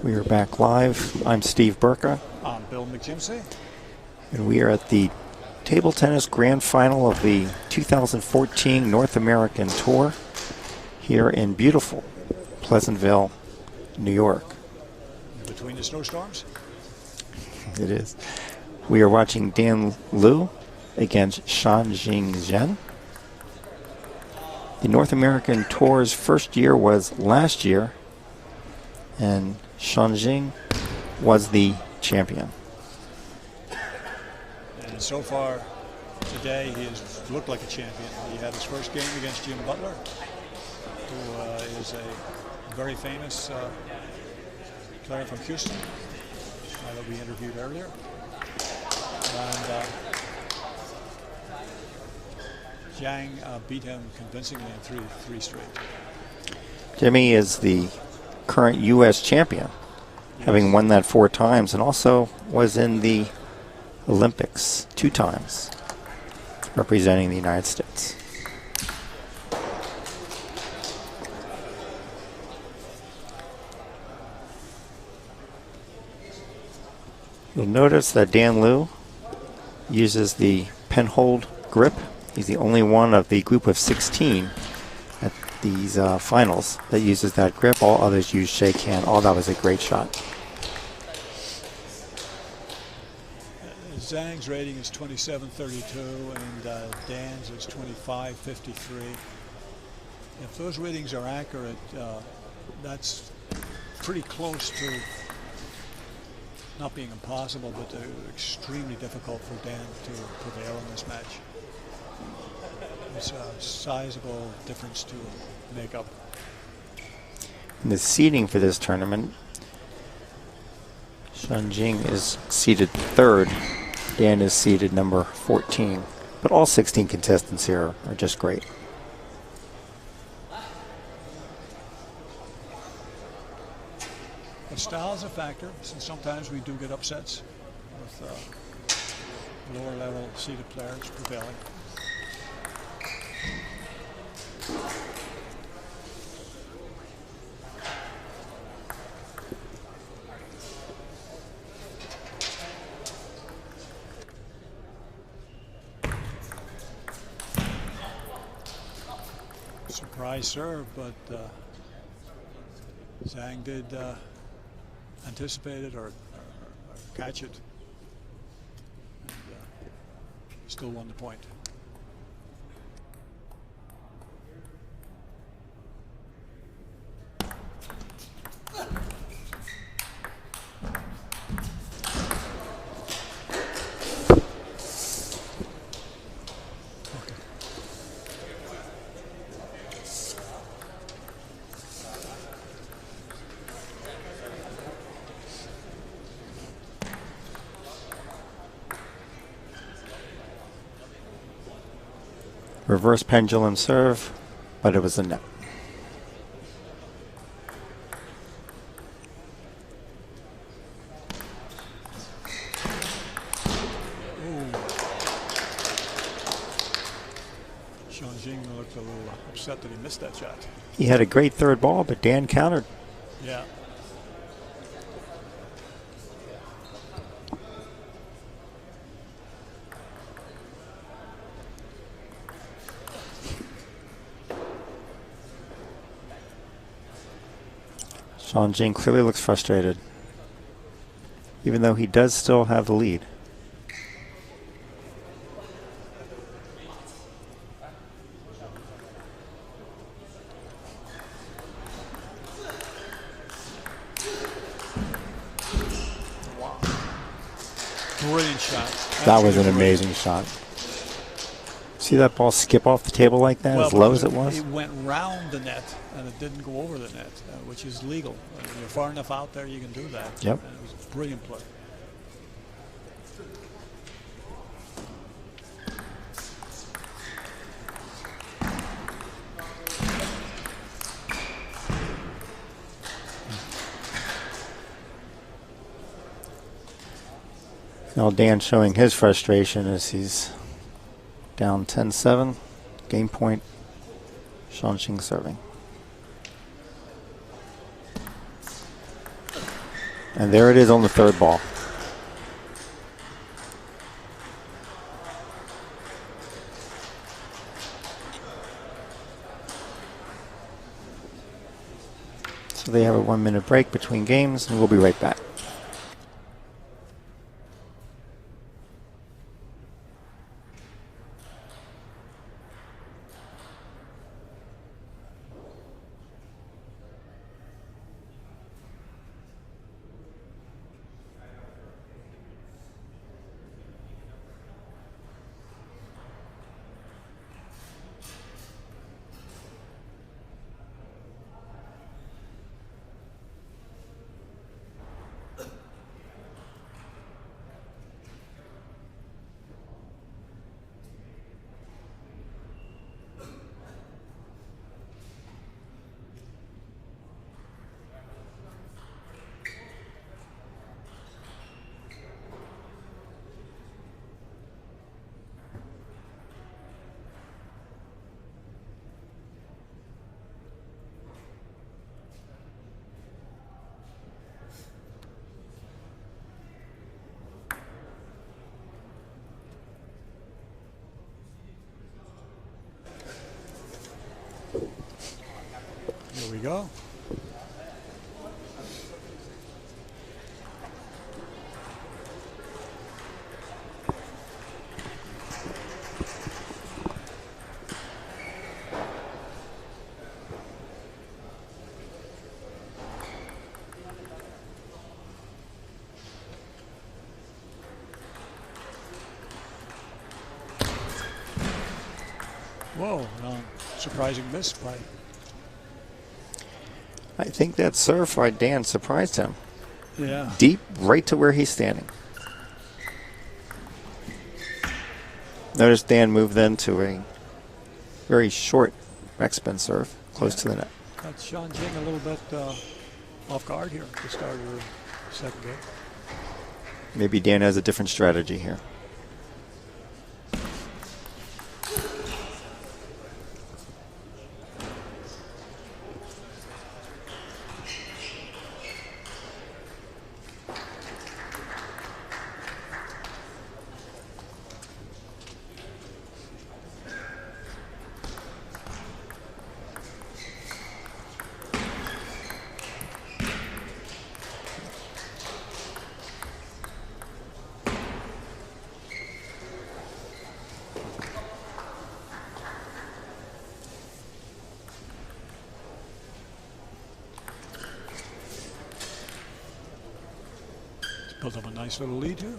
We are back live. I'm Steve Burka, I'm Bill McJimsey. and we are at the Table Tennis Grand Final of the 2014 North American Tour here in beautiful Pleasantville, New York. Between the snowstorms? It is. We are watching Dan Liu against Shanjing Zhen. The North American Tour's first year was last year, and Shanjing was the champion. And so far today, he has looked like a champion. He had his first game against Jim Butler, who is a very famous player from Houston that we interviewed earlier. And Zhang beat him convincingly in three straight. Jimmy is the current U.S. champion, having won that 4 times, and also was in the Olympics 2 times, representing the United States. You'll notice that Dan Liu uses the penhold grip. He's the only one of the group of 16 at these finals that uses that grip. All others use shake hand. Oh, that was a great shot. Zhang's rating is 27.32 and Dan's is 25.53. If those ratings are accurate, that's pretty close to not being impossible, but extremely difficult for Dan to prevail in this match. It's a sizable difference to make up. In the seeding for this tournament, Shanjing is seeded 3rd. Dan is seeded number 14. But all 16 contestants here are just great. But style is a factor, since sometimes we do get upsets with lower level seeded players prevailing. Surprise serve, but Zhang did anticipate it or catch it, and still won the point. Reverse pendulum serve, but it was a net. Shanjing looked a little upset that he missed that shot. He had a great 3rd ball, but Dan countered. Yeah. Shanjing clearly looks frustrated, even though he does still have the lead. Brilliant shot. That was an amazing shot. See that ball skip off the table like that, as low as it was? It went round the net, and it didn't go over the net, which is legal. When you're far enough out there, you can do that. Yep. And it was a brilliant play. Now Dan showing his frustration as he's down 10-7. Game point, Shanjing serving. And there it is on the third ball. So they have a 1 minute break between games, and we'll be right back. Here we go. Whoa, surprising miss by. I think that serve by Dan surprised him. Yeah. Deep right to where he's standing. Notice Dan moved then to a very short backspin serve, close to the net. Got Sean Jing a little bit off guard here at the start of the second game. Maybe Dan has a different strategy here. Built up a nice little lead here.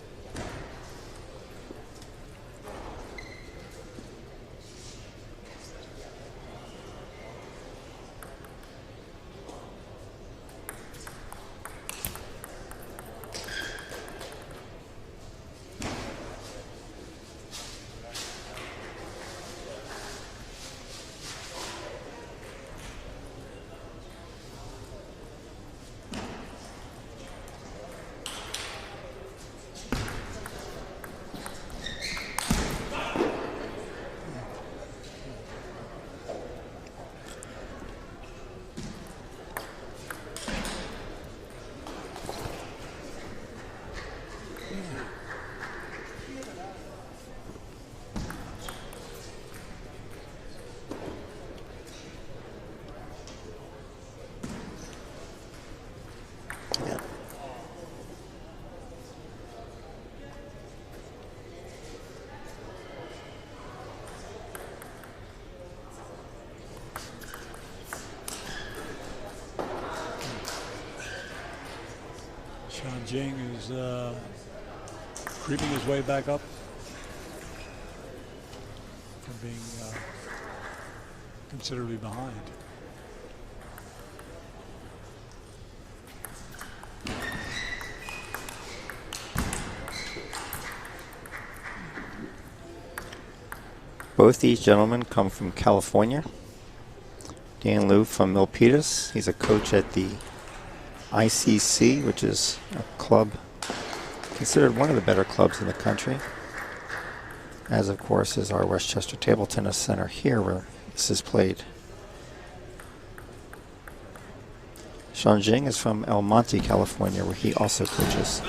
Sean Jing is creeping his way back up from being considerably behind. Both these gentlemen come from California. Dan Liu from Milpitas. He's a coach at the ICC, which is a club considered one of the better clubs in the country, as of course is our Westchester Table Tennis Center here where this is played. Sean Jing is from El Monte, California, where he also coaches.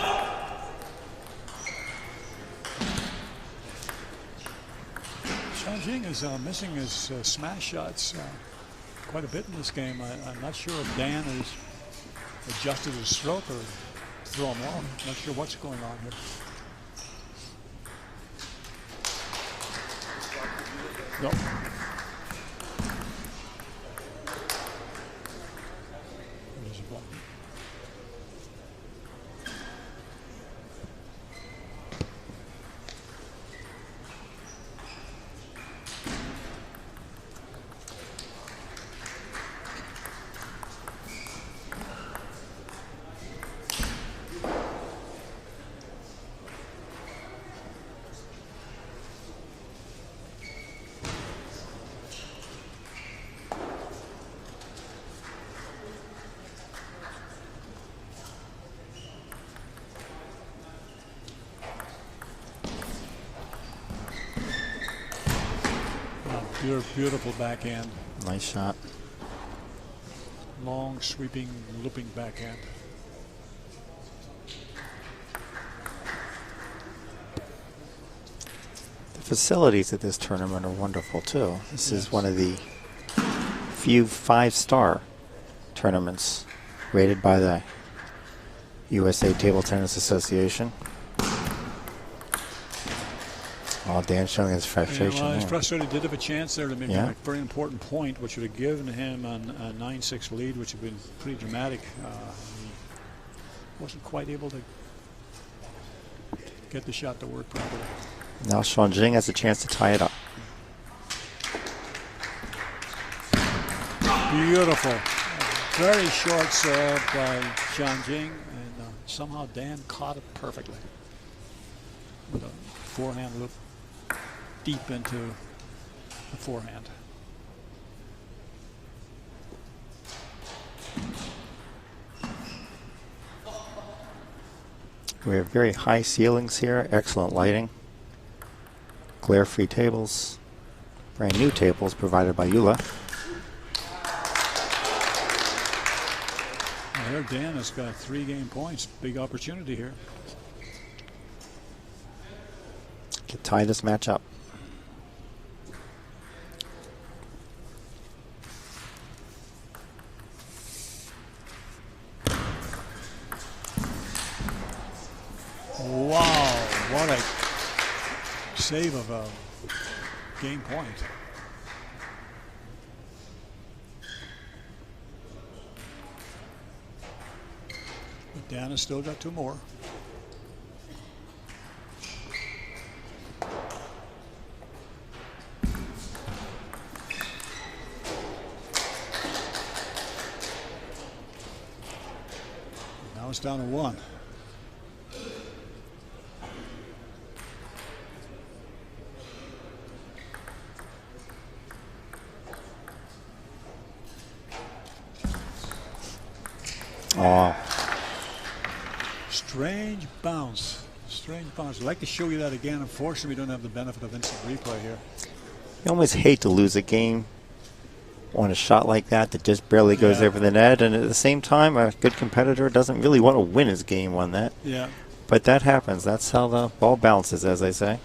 Sean Jing is missing his smash shots quite a bit in this game. I'm not sure if Dan has adjusted his stroke or throw him off. Not sure what's going on here. Nope. There's a ball. Beautiful backhand. Nice shot. Long, sweeping, looping backhand. The facilities at this tournament are wonderful too. This is one of the few 5-star tournaments rated by the USA Table Tennis Association. Oh, Dan showing his frustration. Yeah, well, he's frustrated. Did have a chance there to make Yeah. a very important point, which would have given him a 9-6 lead, which would have been pretty dramatic. He wasn't quite able to get the shot to work properly. Now Sean Jing has a chance to tie it up. Beautiful. Very short serve by Sean Jing, and somehow Dan caught it perfectly with a forehand loop deep into the forehand. We have very high ceilings here, excellent lighting, glare-free tables, brand new tables provided by Eula. I heard Dan has got 3 game points. Big opportunity here. To tie this match up. Wow, what a save of a game point. But Dan has still got 2 more. Now it's down to 1. Oh, Strange bounce. Strange bounce. I'd like to show you that again. Unfortunately, we don't have the benefit of instant replay here. you almost hate to lose a game on a shot like that just barely goes Yeah. over the net, and at the same time, a good competitor doesn't really want to win his game on that. Yeah. But that happens. That's how the ball bounces, as they say.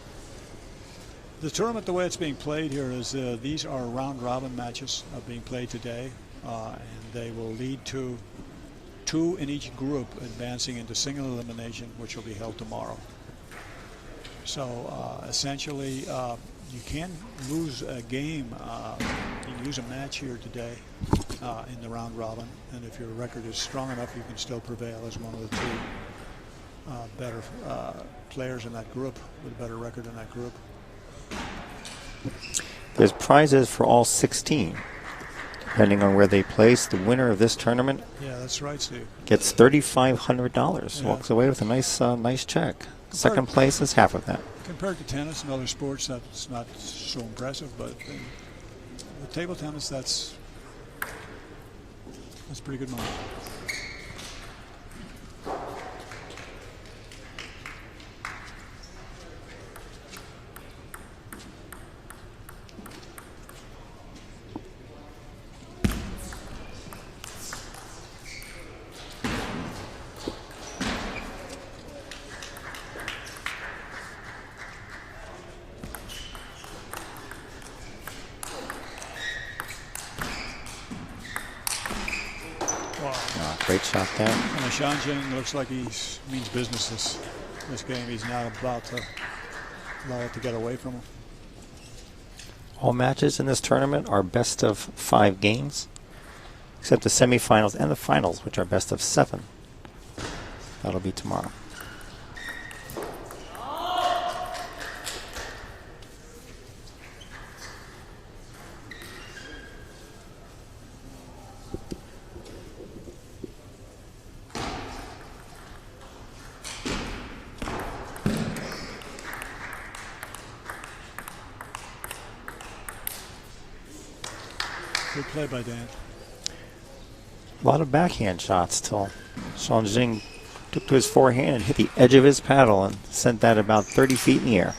The tournament, the way it's being played here is these are round-robin matches being played today, and they will lead to 2 in each group advancing into single elimination, which will be held tomorrow. So essentially, you can lose a game. You can lose a match here today in the round-robin, and if your record is strong enough, you can still prevail as one of the 2 better players in that group with a better record in that group. There's prizes for all 16, depending on where they place. The winner of this tournament Yeah, that's right, Steve. gets $3,500. Yeah. Walks away with a nice check. Second place is half of that. Compared to tennis and other sports, that's not so impressive, but with table tennis, that's pretty good money. Wow. Great shot there. And Shanjing looks like he means business this game. He's not about to allow it to get away from him. All matches in this tournament are best of 5 games, except the semifinals and the finals, which are best of 7. That'll be tomorrow. Good play by Dan. A lot of backhand shots till Shanjing took to his forehand and hit the edge of his paddle and sent that about 30 feet in the air.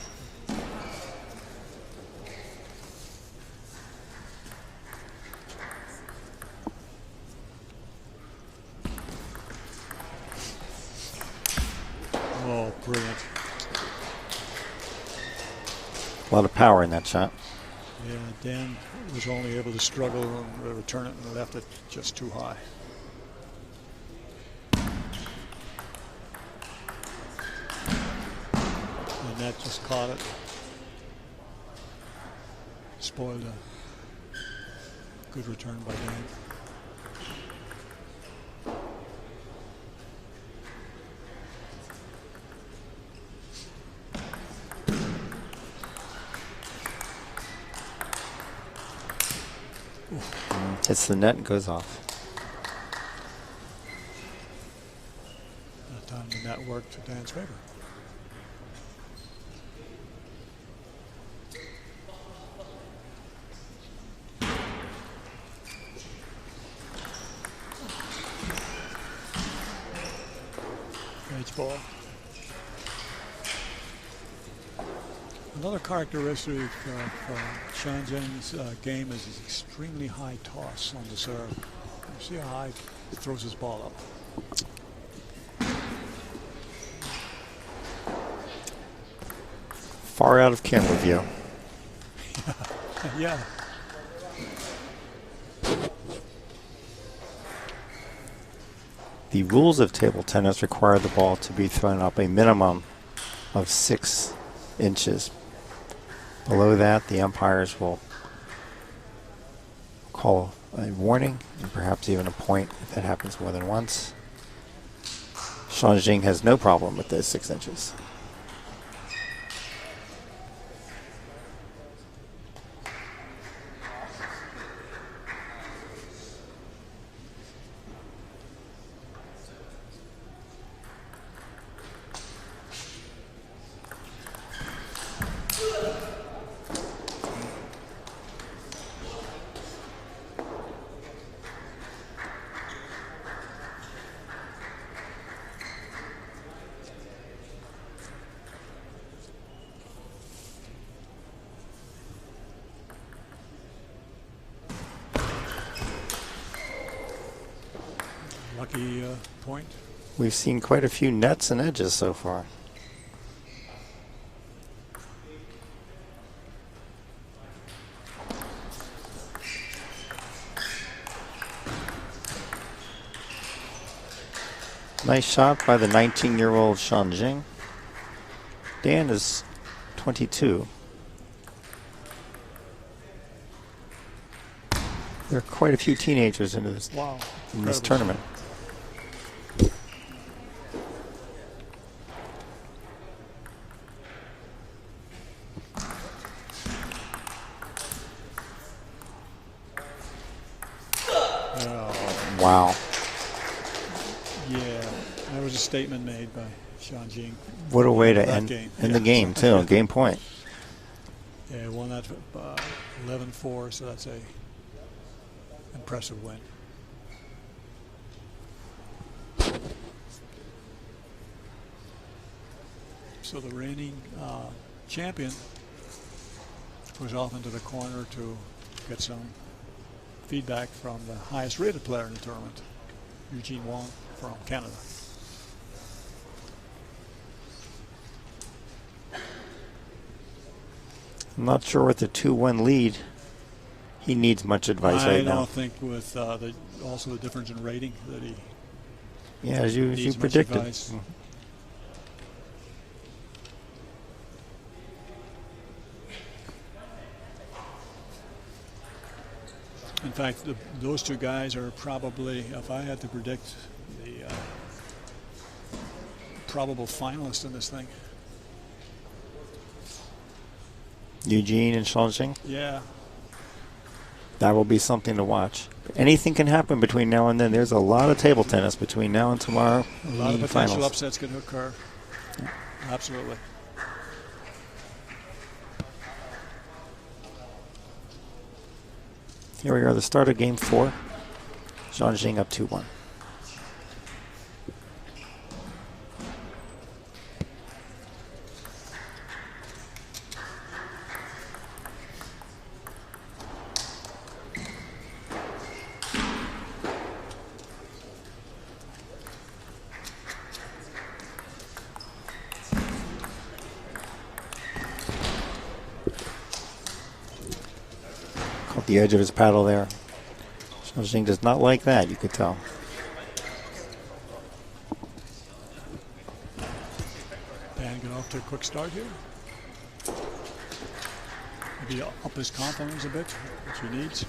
Oh, brilliant. A lot of power in that shot. Yeah, Dan was only able to struggle and return it and left it just too high. And that just caught it. Spoiled a good return by Dan. Hits the net and goes off. That time the net worked to Dan's favor. Edge ball. Another characteristic of Shanjing's game is his extremely high toss on the serve. You see how high he throws his ball up. Far out of camera view. Yeah. The rules of table tennis require the ball to be thrown up a minimum of 6 inches. Below that, the umpires will call a warning and perhaps even a point if that happens more than once. Shanjing has no problem with those 6 inches. Lucky point. We've seen quite a few nets and edges so far. Nice shot by the 19-year-old Shanjing. Dan is 22. There are quite a few teenagers in this, in this tournament. Wow. Yeah, that was a statement made by Shanjing. What a way to end the game, too. Game point. Yeah, won that 11-4, so that's a impressive win. So the reigning champion goes off into the corner to get some feedback from the highest rated player in the tournament, Eugene Wong from Canada. I'm not sure what the 2-1 lead he needs much advice right now. I don't think with also the difference in rating that he Yeah, as you needs much predicted. advice. In fact, those two guys are probably, if I had to predict, the probable finalists in this thing. Eugene and Shanxing. Yeah. That will be something to watch. Anything can happen between now and then. There's a lot of table tennis between now and tomorrow. A lot of potential finals. upsets can occur. Yeah. Absolutely. Here we are, the start of game 4. Shanxing up 2-1. Caught the edge of his paddle there. Shanxing does not like that, you could tell. Dan get off to a quick start here. Maybe up his confidence a bit, which he needs.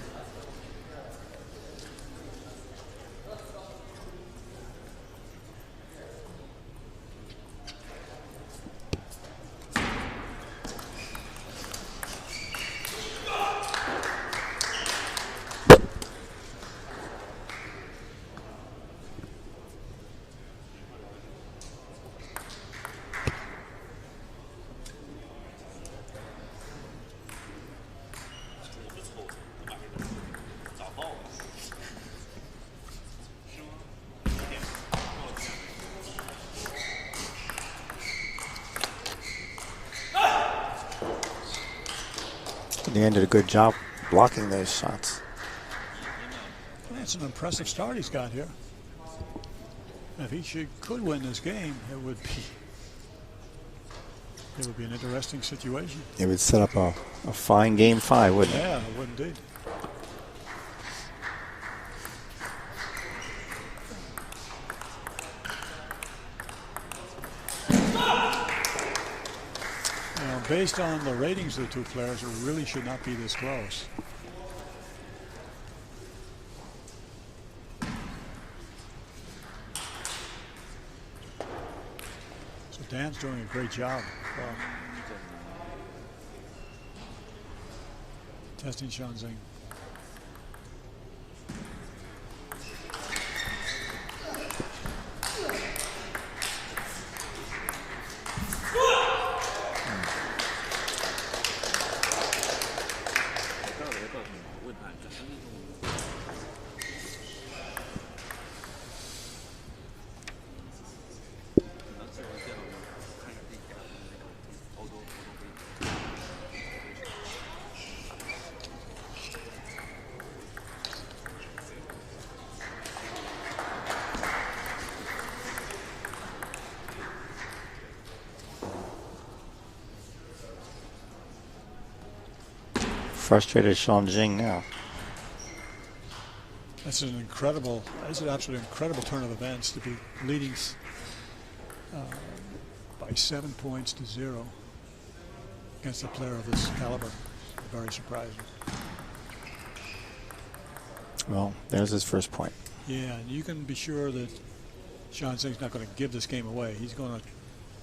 They did a good job blocking those shots. That's an impressive start he's got here. If he could win this game, it would be an interesting situation. It would set up a fine game 5, wouldn't it? Yeah, it would indeed. Based on the ratings of the two players, it really should not be this close. So Dan's doing a great job. Testing Shanxing. Frustrated Shanxing now. That's an absolutely incredible turn of events to be leading by 7 points to 0 against a player of this caliber. Very surprising. Well, there's his first point. Yeah, and you can be sure that Shanxing's not going to give this game away. He's going to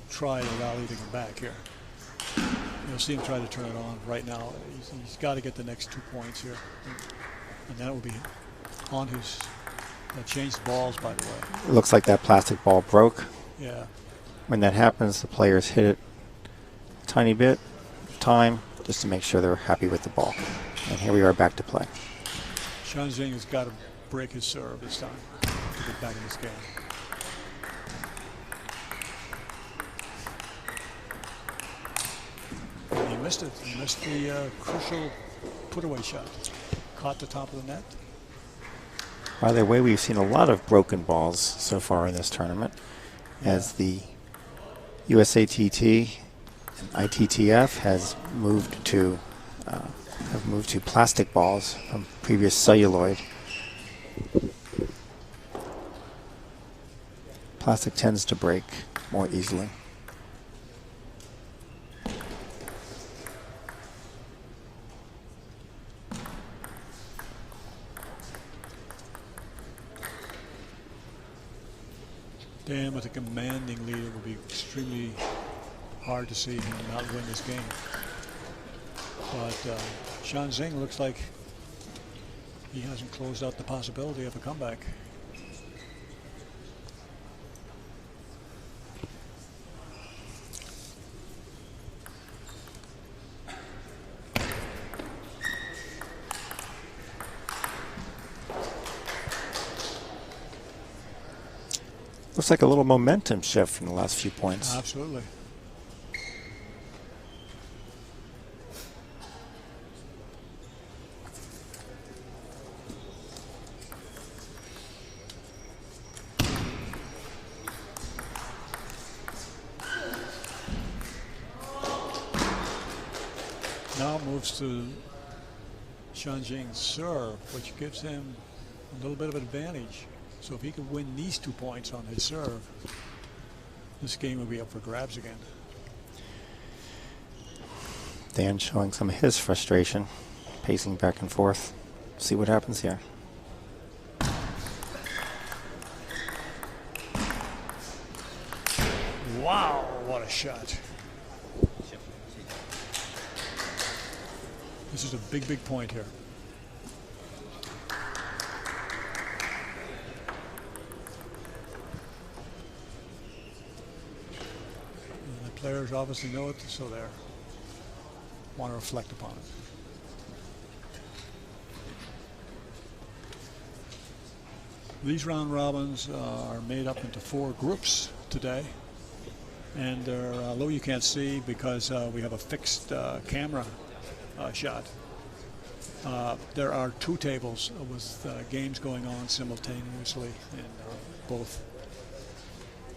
try to rally to come back here. You'll see him try to turn it on right now. He's got to get the next 2 points here. And that will be on his changed balls, by the way. It looks like that plastic ball broke. Yeah. When that happens, the players hit it a tiny bit, time, just to make sure they're happy with the ball. And here we are back to play. Shanxing has got to break his serve this time to get back in this game. And he missed it. He missed the crucial put-away shot. Caught the top of the net. By the way, we've seen a lot of broken balls so far in this tournament, as the USATT and ITTF has moved to have moved to plastic balls from previous celluloid. Plastic tends to break more easily. Dan, with a commanding lead, it will be extremely hard to see him not win this game. But Shanxing looks like he hasn't closed out the possibility of a comeback. Looks like a little momentum shift from the last few points. Absolutely. Now moves to Shanxing's serve, which gives him a little bit of advantage. So if he could win these 2 points on his serve, this game would be up for grabs again. Dan showing some of his frustration, pacing back and forth. See what happens here. Wow, what a shot. This is a big, big point here. Players obviously know it, so they want to reflect upon it. These round robins are made up into 4 groups today, and they're, although you can't see because we have a fixed camera shot, there are 2 tables with games going on simultaneously in both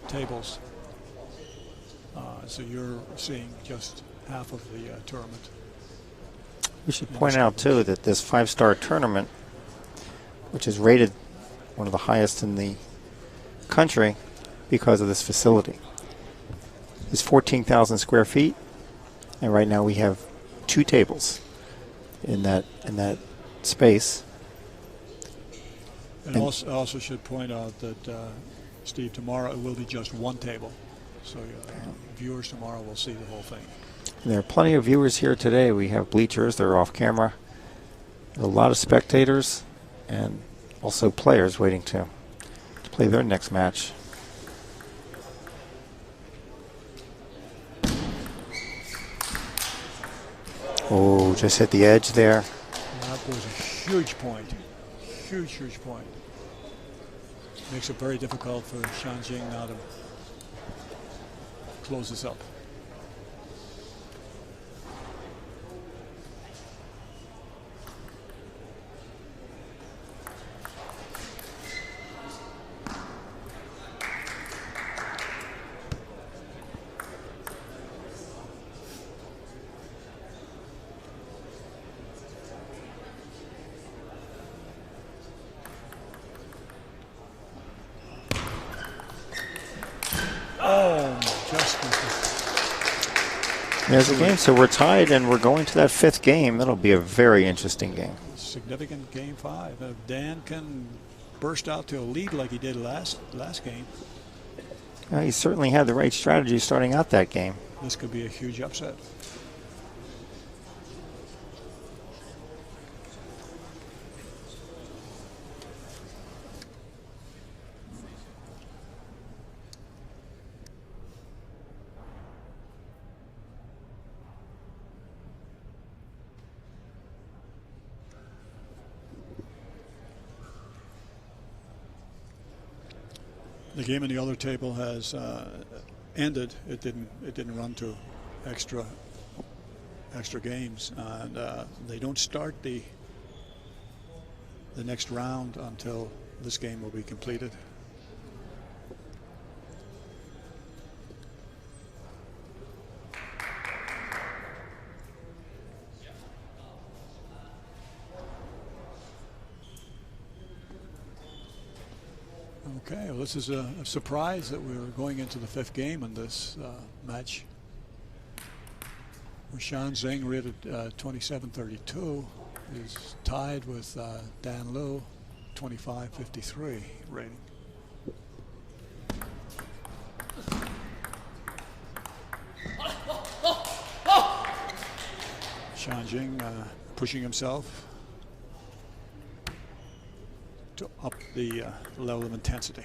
tables. So you're seeing just half of the tournament. We should point out, too, that this 5-star tournament, which is rated one of the highest in the country because of this facility, is 14,000 square feet, and right now we have 2 tables in that space. And also should point out that, Steve, tomorrow it will be just 1 table. So viewers tomorrow will see the whole thing. And there are plenty of viewers here today. We have bleachers, they're off camera. A lot of spectators and also players waiting to play their next match. Oh, just hit the edge there. That was a huge point. Huge, huge point. Makes it very difficult for Shanxing now to close this up. There's a game, so we're tied and we're going to that 5th game. That'll be a very interesting game. Significant game 5. If Dan can burst out to a lead like he did last game, He certainly had the right strategy starting out that game. This could be a huge upset. The game on the other table has ended. It didn't run to extra games, and they don't start the next round until this game will be completed. Okay, well, this is a surprise that we're going into the 5th game in this match. Shan Zheng rated 27.32 is tied with Dan Liu, 25.53 rating. Shan Zheng pushing himself to up the level of intensity.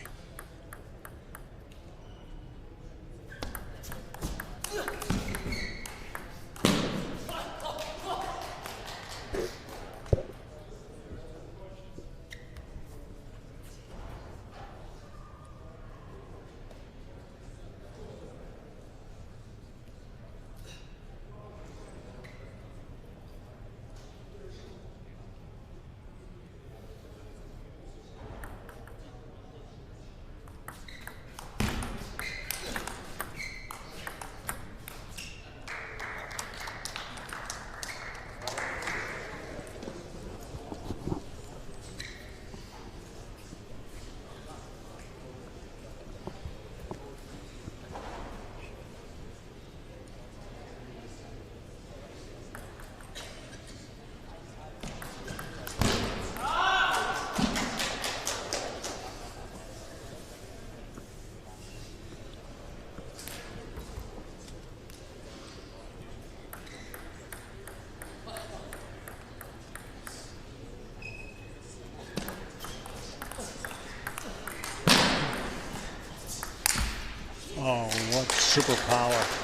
Oh, what superpower.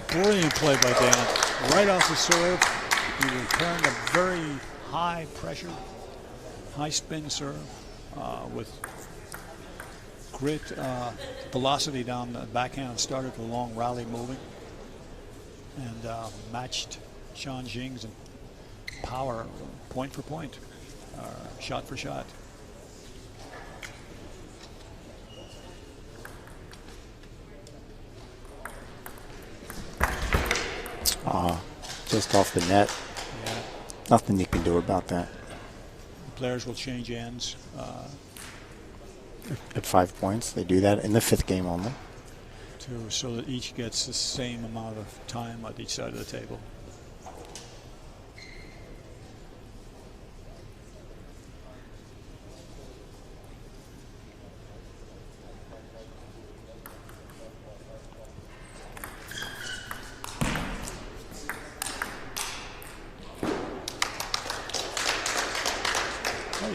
Brilliant play by Dan. Right off the serve, he returned a very high pressure, high spin serve with great velocity down the backhand. Started the long rally moving and matched Shan Zheng's power point for point, shot for shot. Just off the net. Yeah. Nothing you can do about that. Players will change ends. At 5 points, they do that in the 5th game only. So that each gets the same amount of time at each side of the table.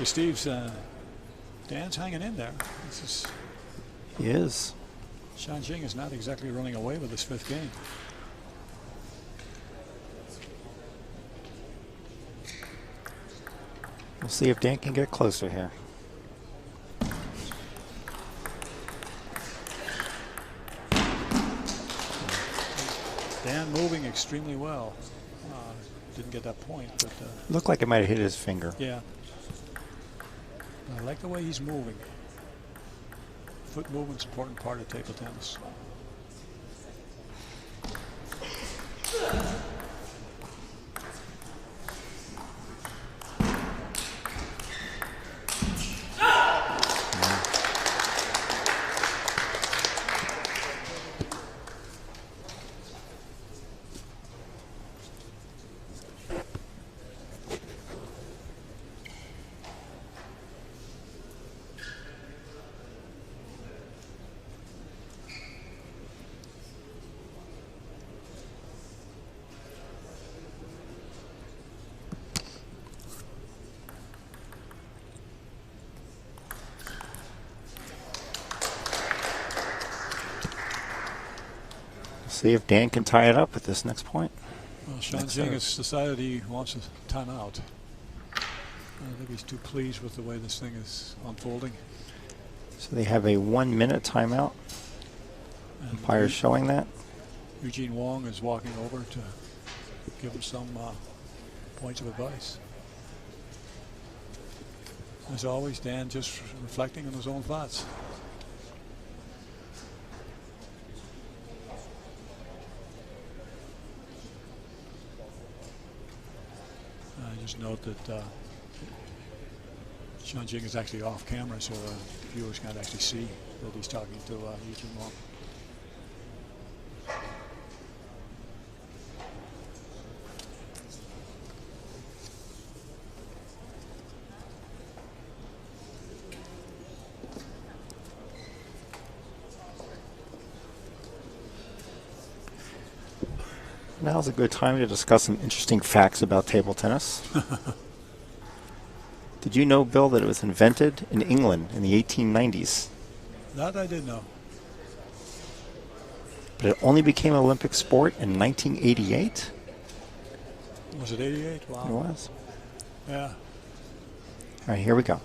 Steve's Dan's hanging in there. He is. Shan Zheng is not exactly running away with this 5th game. We'll see if Dan can get closer here. Dan moving extremely well. Didn't get that point, but looked like it might have hit his finger. Yeah. I like the way he's moving. Foot movement's an important part of table tennis. See if Dan can tie it up at this next point. Well, Shan Zheng has decided he wants a timeout. I think he's too pleased with the way this thing is unfolding. So they have a 1 minute timeout. Umpire showing that. Eugene Wong is walking over to give him some points of advice. As always, Dan just reflecting on his own thoughts. I just note that Sean Jing is actually off camera, so viewers can't actually see that he's talking to Eugene Wong. Now's a good time to discuss some interesting facts about table tennis. Did you know, Bill, that it was invented in England in the 1890s? That I did know. But it only became an Olympic sport in 1988? Was it 88? Wow. It was. Yeah. All right, here we go.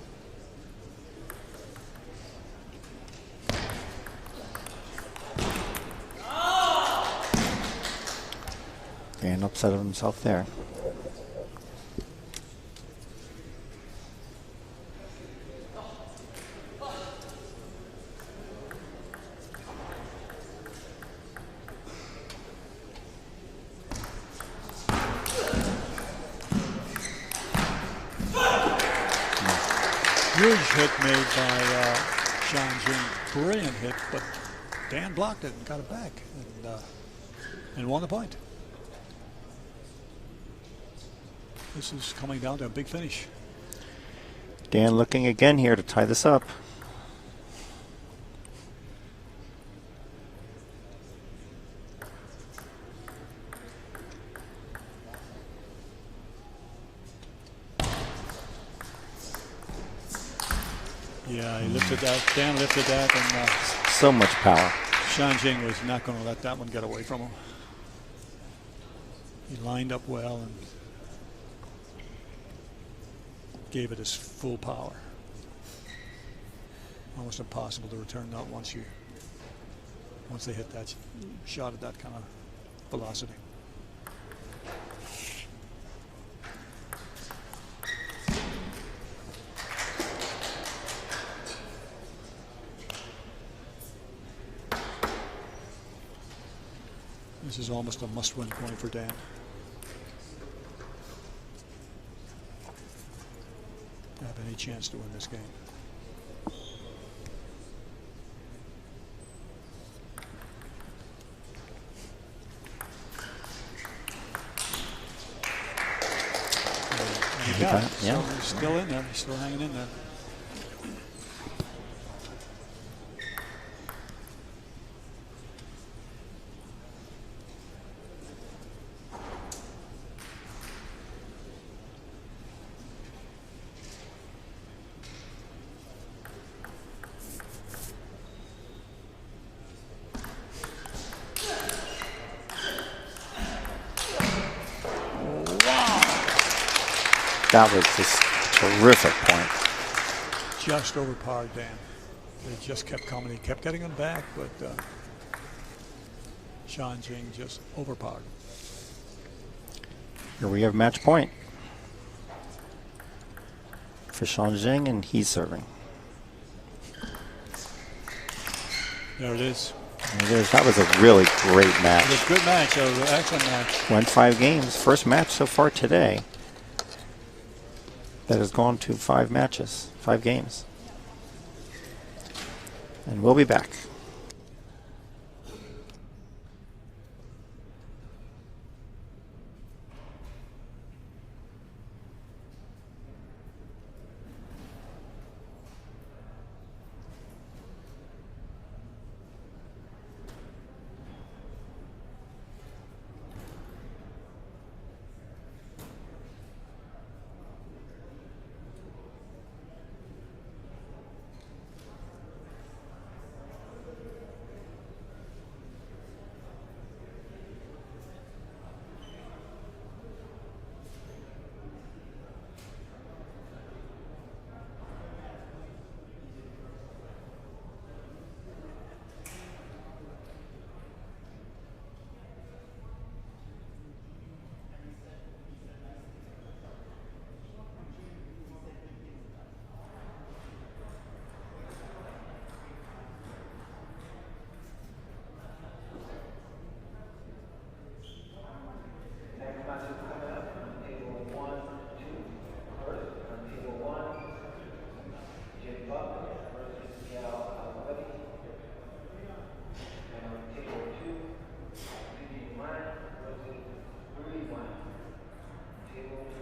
Dan upset of himself there. Huge hit made by Sean Jing. Brilliant hit, but Dan blocked it and got it back and won the point. This is coming down to a big finish. Dan looking again here to tie this up. Yeah, he lifted that. Dan lifted that, and so much power. Sean Jing was not going to let that one get away from him. He lined up well and gave it his full power. Almost impossible to return that once they hit that shot at that kind of velocity. This is almost a must-win point for Dan. Have any chance to win this game. You got it. Yeah. So he's still in there. He's still hanging in there. That was just a terrific point. Just overpowered Dan. They just kept coming. He kept getting them back, but Sean Jing just overpowered. Here we have match point for Sean Jing, and he's serving. There it is. There it is. That was a really great match. It was a good match. It was an excellent match. Went 5 games. First match so far today that has gone to 5 matches, 5 games. And we'll be back. Buck versus Gal Alwetti. And on table 2, Vivian Wine versus Rudy Wine. Table 2.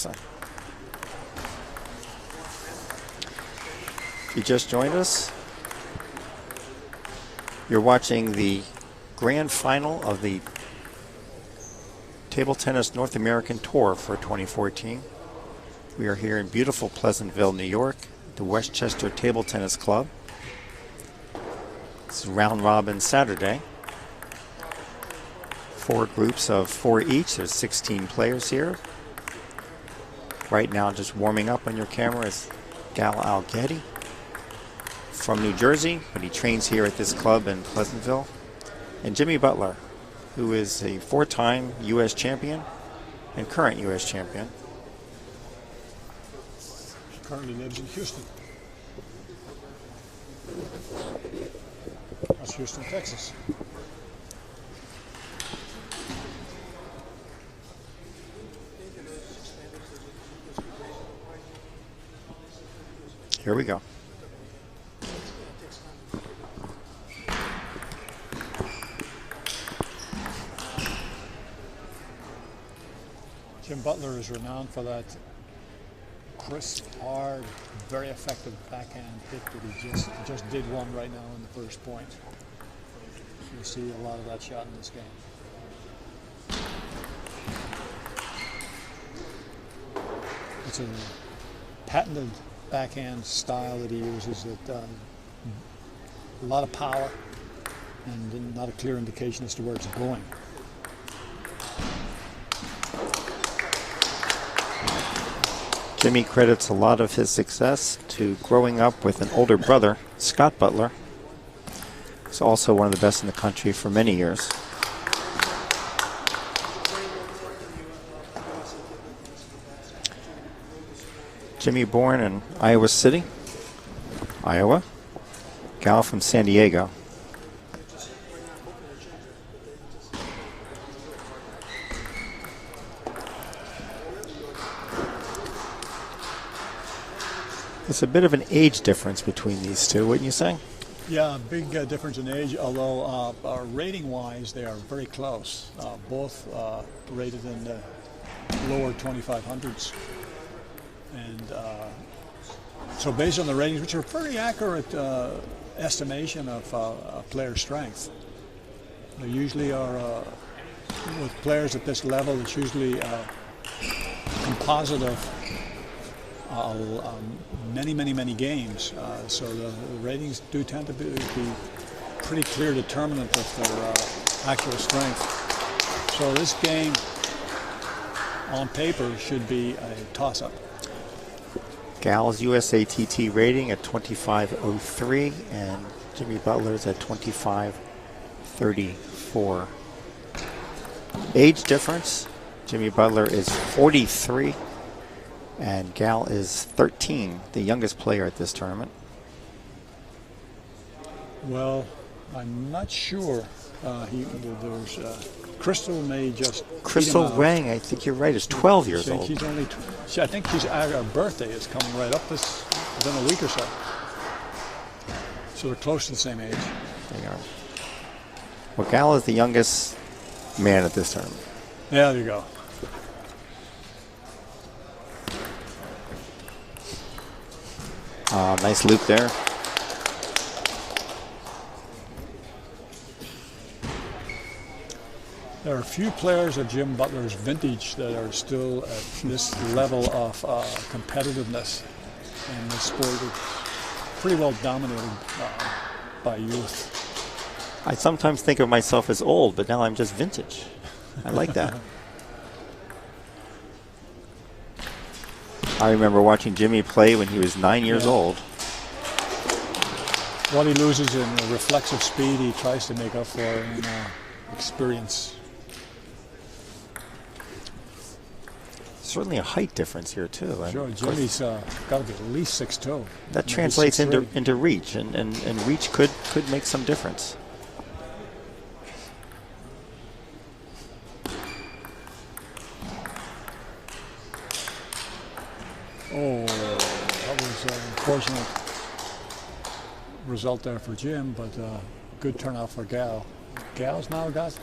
Jackson. If you just joined us, you're watching the grand final of the Table Tennis North American Tour for 2014. We are here in beautiful Pleasantville, New York, the Westchester Table Tennis Club. It's round robin Saturday. 4 groups of 4 each. There's 16 players here. Right now, just warming up on your camera is Gal Algetti from New Jersey, but he trains here at this club in Pleasantville. And Jimmy Butler, who is a 4-time U.S. champion and current U.S. champion. Currently lives in Houston. That's Houston, Texas. Here we go. Jim Butler is renowned for that crisp, hard, very effective backhand hit that he just did one right now in the first point. You'll see a lot of that shot in this game. It's a patented backhand style that he uses that a lot of power and not a clear indication as to where it's going. Jimmy credits a lot of his success to growing up with an older brother, Scott Butler. He's also one of the best in the country for many years. Jimmy born in Iowa City, Iowa. Gal from San Diego. There's a bit of an age difference between these two, wouldn't you say? Yeah, big difference in age, although rating-wise they are very close. Both rated in the lower 2500s. And so based on the ratings, which are a pretty accurate estimation of player strength, they usually are, with players at this level, it's usually a composite of many games. So the ratings do tend to be pretty clear determinant of their actual strength. So this game, on paper, should be a toss-up. Gal's USATT rating at 25.03 and Jimmy Butler's at 25.34. Age difference, Jimmy Butler is 43 and Gal is 13, the youngest player at this tournament. Well, I'm not sure. There's Crystal may just. Crystal Wang, I think you're right, is 12 years old. She's only. I think her birthday is coming right up within a week or so. So they're close to the same age. They are. Well, Gal is the youngest man at this tournament. Yeah, there you go. Nice loop there. There are a few players of Jim Butler's vintage that are still at this level of competitiveness in this sport. It's pretty well dominated by youth. I sometimes think of myself as old, but now I'm just vintage. I like that. I remember watching Jimmy play when he was 9 years old. What he loses in reflexive speed, he tries to make up for in experience. Certainly a height difference here too. Sure, Jimmy's got to be at least 6'2". That translates into reach, and reach could make some difference. Oh, that was an unfortunate result there for Jim, but good turnout for Gal. Gal's now got,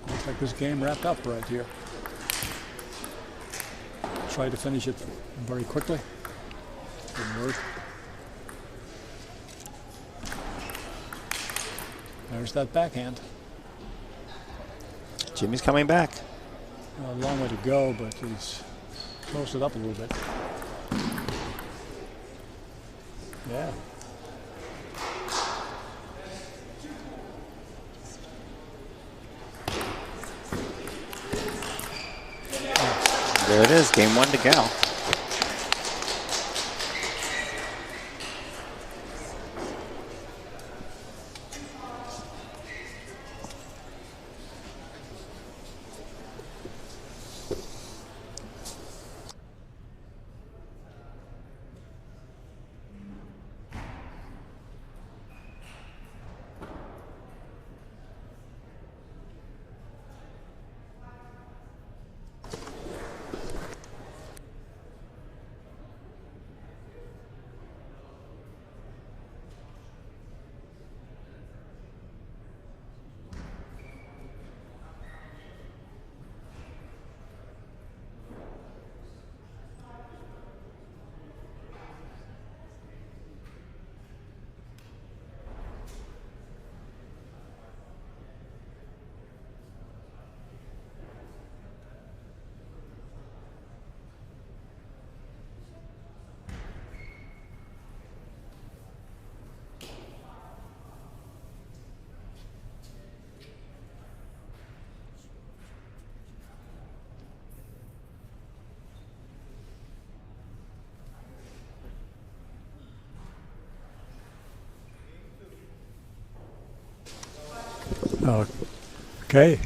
looks like this game wrapped up right here. tried to finish it very quickly. Didn't work. There's that backhand. Jimmy's coming back. A long way to go, but he's closed it up a little bit. Yeah. There it is, game 1 to Gal. Okay,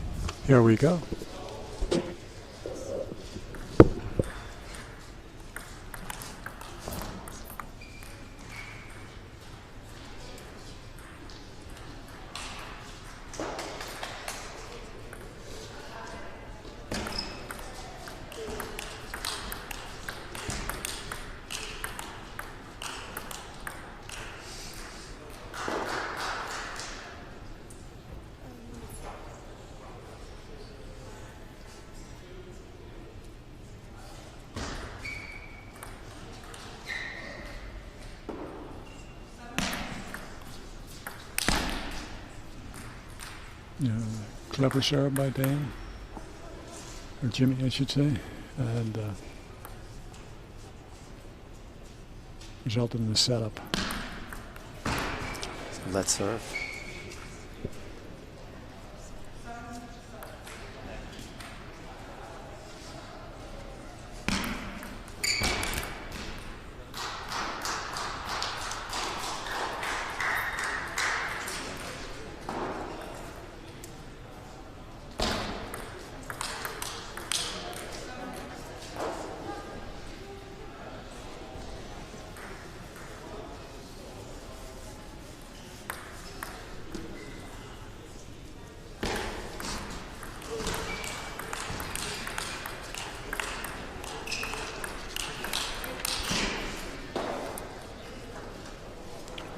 here we go. Clever serve by Dan, or Jimmy, I should say, and resulted in the setup. Let's serve.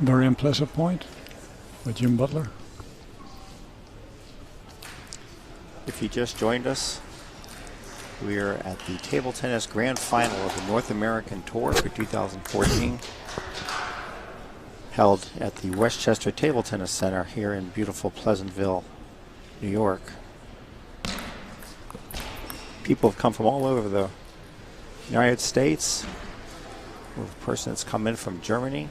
Very impressive point by Jim Butler. If you just joined us, we are at the Table Tennis Grand Final of the North American Tour for 2014, held at the Westchester Table Tennis Center here in beautiful Pleasantville, New York. People have come from all over the United States. We have a person that's come in from Germany.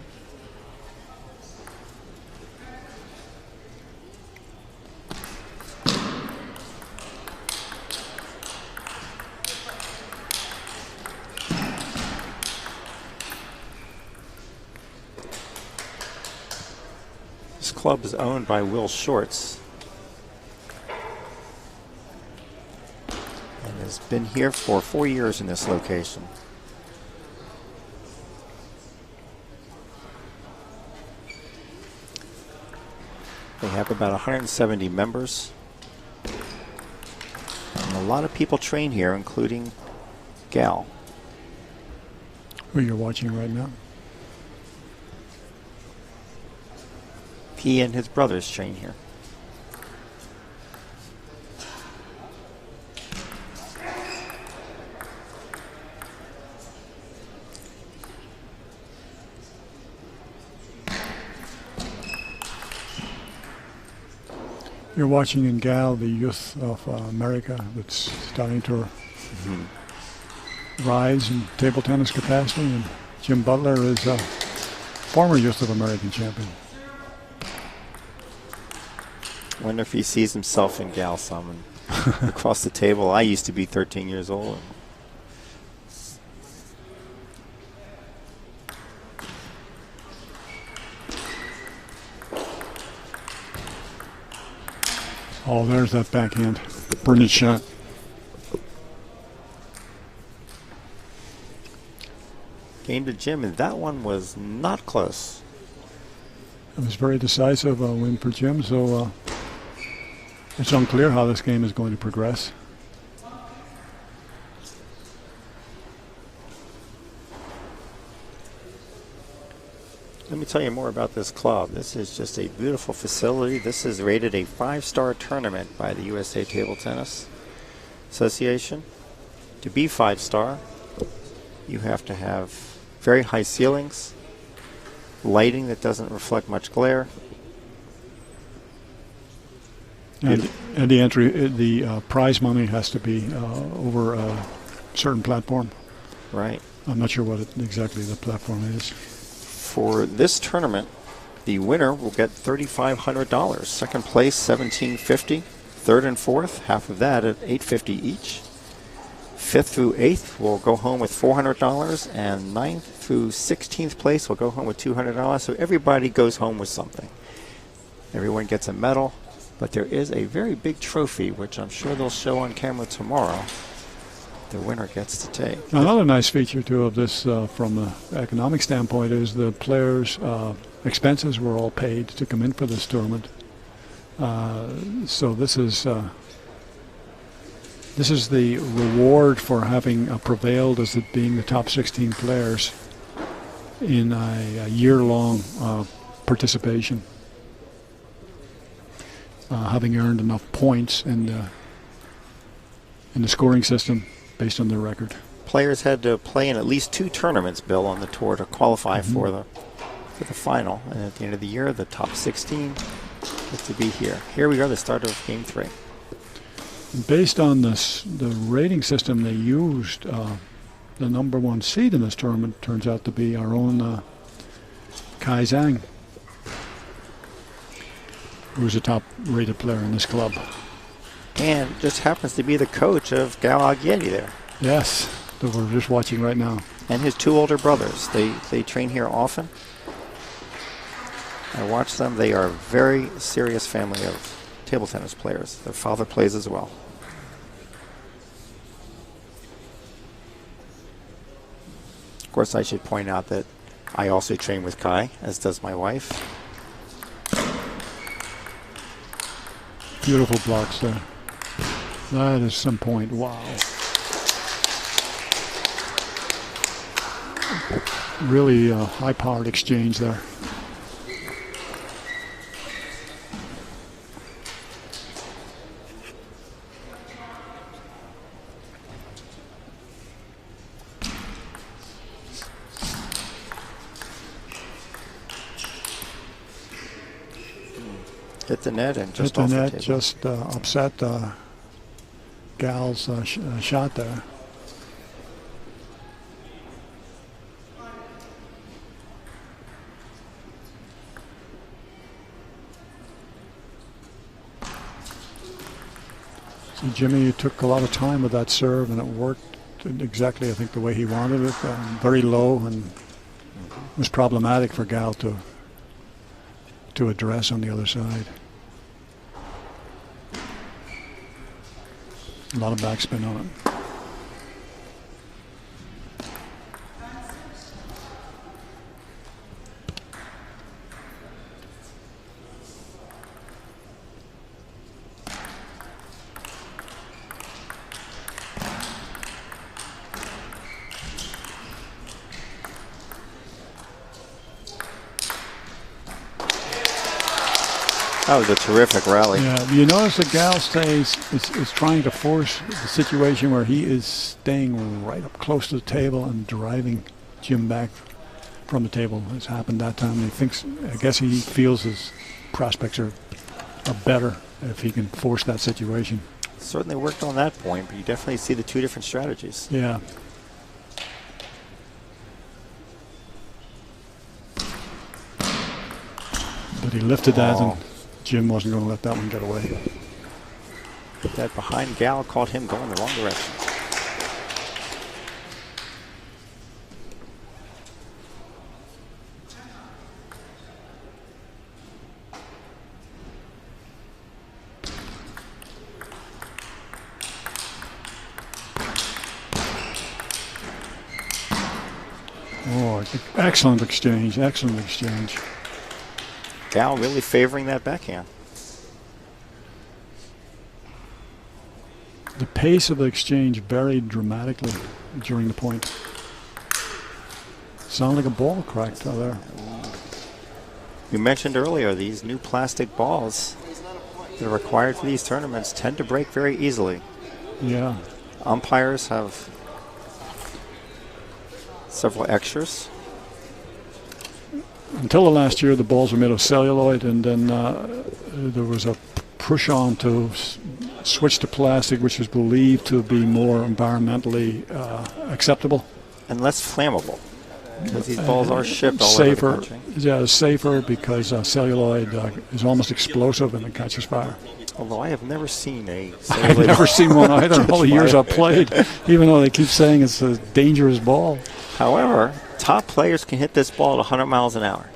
This club is owned by Will Shorts and has been here for 4 years in this location. They have about 170 members, and a lot of people train here, including Gal, Who you're watching right now. He and his brothers train here. You're watching in Gal the youth of America that's starting to rise in table tennis capacity, and Jim Butler is a former youth of American champion. Wonder if he sees himself in Gal some and across the table. I used to be 13 years old. Oh, there's that backhand. Brilliant shot. Game to Jim, and that one was not close. It was very decisive win for Jim, so it's unclear how this game is going to progress. Let me tell you more about this club. This is just a beautiful facility. This is rated a 5-star tournament by the USA Table Tennis Association. To be 5-star, you have to have very high ceilings, lighting that doesn't reflect much glare. And the entry, the prize money has to be over a certain platform. Right. I'm not sure what exactly the platform is. For this tournament, the winner will get $3,500. Second place, $1,750. Third and fourth, half of that at $850 each. Fifth through eighth will go home with $400, and ninth through 16th place will go home with $200. So everybody goes home with something. Everyone gets a medal, but there is a very big trophy, which I'm sure they'll show on camera tomorrow. The winner gets to take. Another nice feature, too, of this from an economic standpoint is the players' expenses were all paid to come in for this tournament. So this is the reward for having prevailed as it being the top 16 players in a year-long participation, having earned enough points in the scoring system based on their record. Players had to play in at least 2 tournaments, Bill, on the tour to qualify for the final. And at the end of the year, the top 16 get to be here. Here we are, the start of Game 3. Based on the rating system they used, the number 1 seed in this tournament turns out to be our own Kai Zhang, who's a top-rated player in this club. And just happens to be the coach of Gal Aguirre there. Yes, that we're just watching right now. And his 2 older brothers. They train here often. I watch them. They are a very serious family of table tennis players. Their father plays as well. Of course, I should point out that I also train with Kai, as does my wife. Beautiful blocks there. That is some point. Wow. Really high-powered exchange there. Hit the net and just hit off the the net, table. just upset Gal's shot there. So Jimmy took a lot of time with that serve, and it worked exactly, I think, the way he wanted it. Very low, and was problematic for Gal to address on the other side. A lot of backspin on it. That was a terrific rally. Yeah, you notice that Gal stays is trying to force the situation where he is staying right up close to the table and driving Jim back from the table. It's happened that time. He thinks, I guess he feels his prospects are better if he can force that situation. Certainly worked on that point, but you definitely see the two different strategies. Yeah. But he lifted that, and Jim wasn't going to let that one get away. That behind gal caught him going the wrong direction. Oh, excellent exchange, excellent exchange. Gal really favoring that backhand. The pace of the exchange varied dramatically during the point. Sounded like a ball cracked out there. You mentioned earlier these new plastic balls that are required for these tournaments tend to break very easily. Yeah. Umpires have several extras. Until the last year, the balls were made of celluloid, and then there was a push on to switch to plastic, which was believed to be more environmentally acceptable. And less flammable, because these balls are shipped all over the country. Yeah, it's safer because celluloid is almost explosive and it catches fire. Although I have never seen a I've never seen one either in all the years I've played, even though they keep saying it's a dangerous ball. However, top players can hit this ball at 100 miles an hour.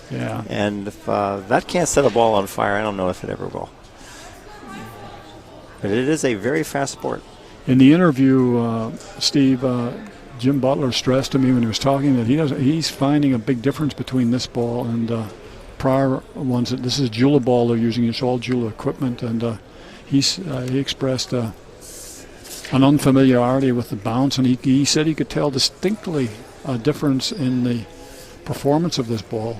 Yeah. And if that can't set a ball on fire, I don't know if it ever will. But it is a very fast sport. In the interview, Steve, Jim Butler stressed to me when he was talking that he's finding a big difference between this ball and prior ones. This is Jula ball they're using. It's all Jula equipment, and he expressed an unfamiliarity with the bounce, and he said he could tell distinctly a difference in the performance of this ball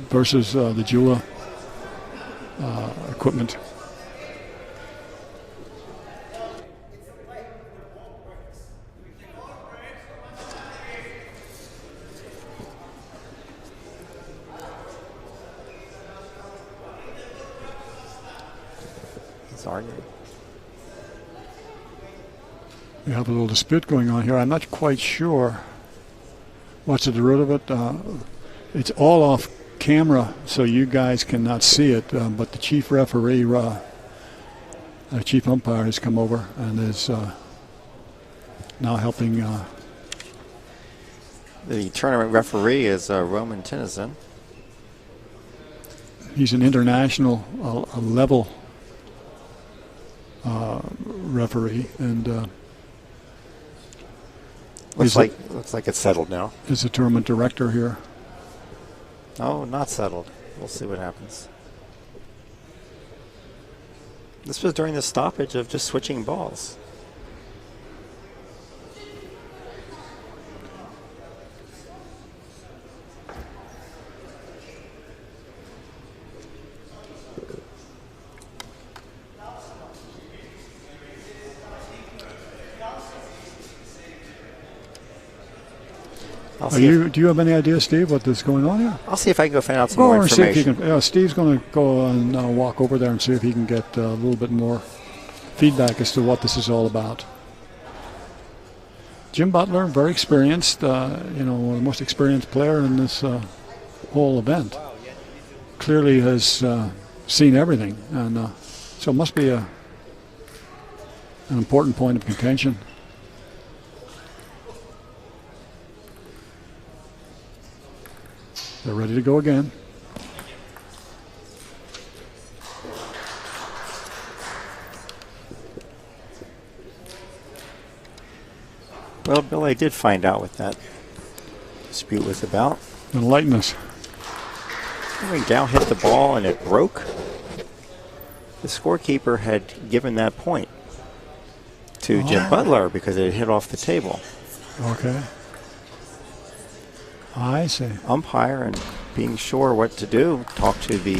versus the Jula equipment. Arguing. We have a little dispute going on here. I'm not quite sure what's at the root of it. It's all off camera, so you guys cannot see it, but the chief referee, chief umpire, has come over and is now helping. The tournament referee is Roman Tennyson. He's an international level referee, and looks like it's settled now. Is the tournament director here? Oh, not settled. We'll see what happens. This was during the stoppage of just switching balls. Do you have any idea, Steve, what is going on here? I'll see if I can go find out some more information. See if you can, Steve's going to go and walk over there and see if he can get a little bit more feedback as to what this is all about. Jim Butler, very experienced, one of the most experienced player in this whole event. Clearly has seen everything, and so it must be an important point of contention. They're ready to go again. Well, Bill, I did find out what that dispute was about. Enlighten us. When Dow hit the ball and it broke, the scorekeeper had given that point to Jim Butler because it hit off the table. Okay. I see. Umpire, and being sure what to do, talk to the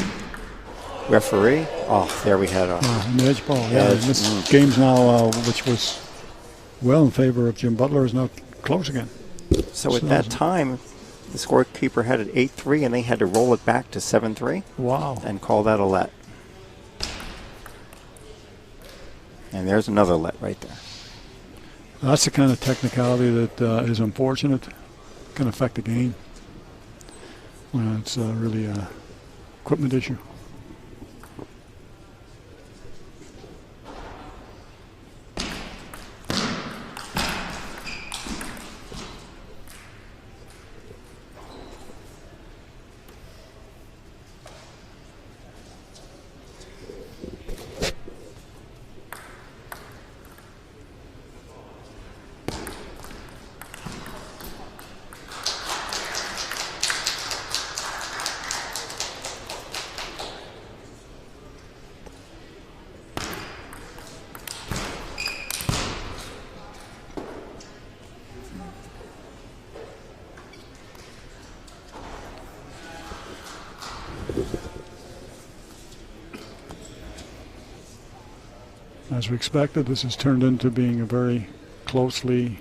referee. Oh, there we had an edge ball. Yeah, this game's now, which was well in favor of Jim Butler, is now close again. So at that time, the scorekeeper had it 8-3, and they had to roll it back to 7-3. Wow. And call that a let. And there's another let right there. That's the kind of technicality that is unfortunate. Can affect the game. Well, it's really a equipment issue. As we expected, this has turned into being a very closely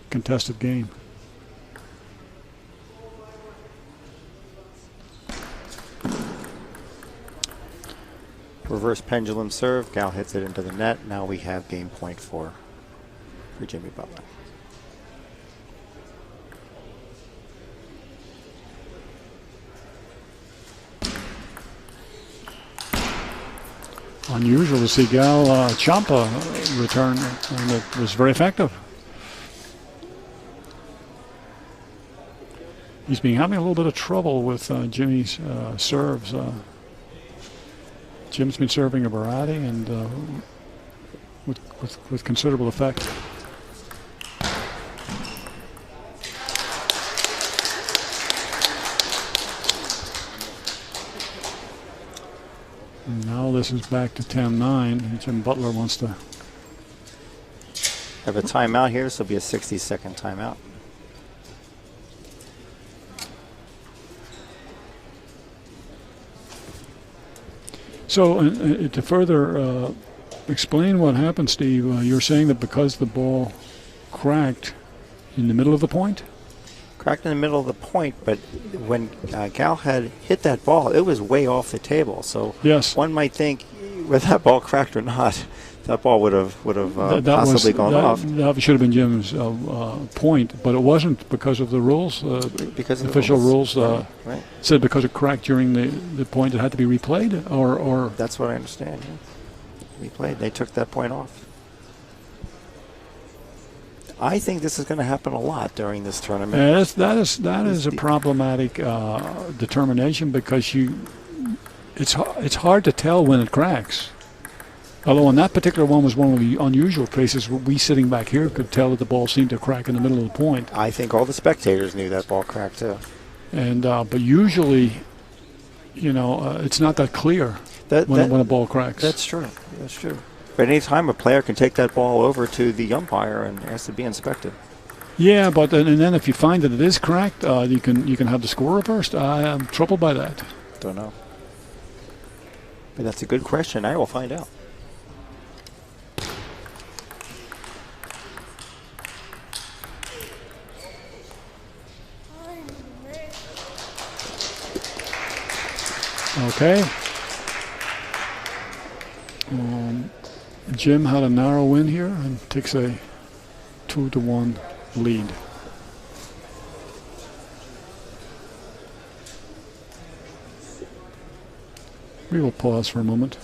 contested game. Reverse pendulum serve. Gal hits it into the net. Now we have game point for Jimmy Butler. Unusual to see Gal Champa return, and it was very effective. He's been having a little bit of trouble with Jimmy's serves. Jim's been serving a variety and with considerable effect. And now this is back to 10-9. Jim Butler wants to have a timeout here. This will be a 60-second timeout. So to further explain what happened, Steve, you're saying that because the ball cracked in the middle of the point? Cracked in the middle of the point, but when Gal had hit that ball, it was way off the table. So yes, one might think whether that ball cracked or not, that ball would have possibly gone off. That should have been Jim's point, but it wasn't because of the rules. Because of official the rules right. said because it cracked during the point, it had to be replayed, or that's what I understand. Yeah. Replayed. They took that point off. I think this is going to happen a lot during this tournament. That is a problematic determination because it's hard to tell when it cracks. Although on that particular one was one of the unusual cases where we sitting back here could tell that the ball seemed to crack in the middle of the point. I think all the spectators knew that ball cracked too. And but usually, it's not that clear when a ball cracks. That's true. That's true. But any time a player can take that ball over to the umpire and ask to be inspected. Yeah, but then if you find that it is cracked, you can have the score reversed. I'm troubled by that. Don't know. But that's a good question. I will find out. Okay. Jim had a narrow win here and takes a 2-1 lead. We will pause for a moment.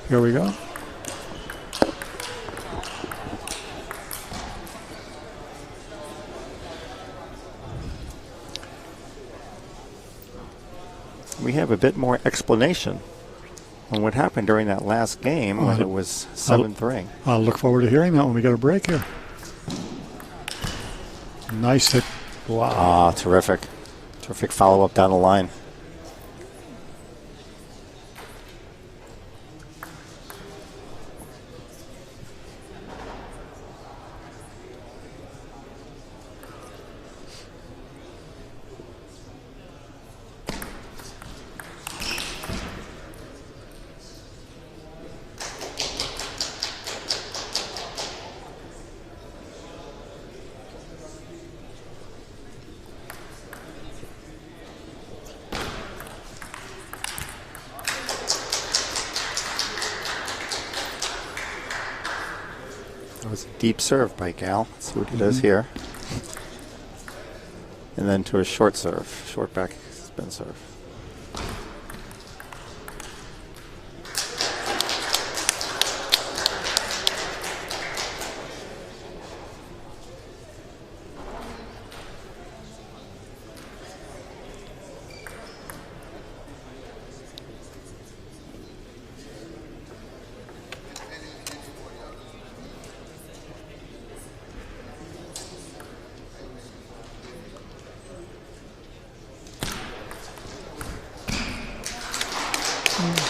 Here we go. We have a bit more explanation on what happened during that last game when it was 7-3. I'll look forward to hearing that when we get a break here. Nice hit. Wow. Ah, terrific. Terrific follow-up down the line. That was a deep serve by Gal. Let's see what he does here. And then to a short serve, short back spin serve.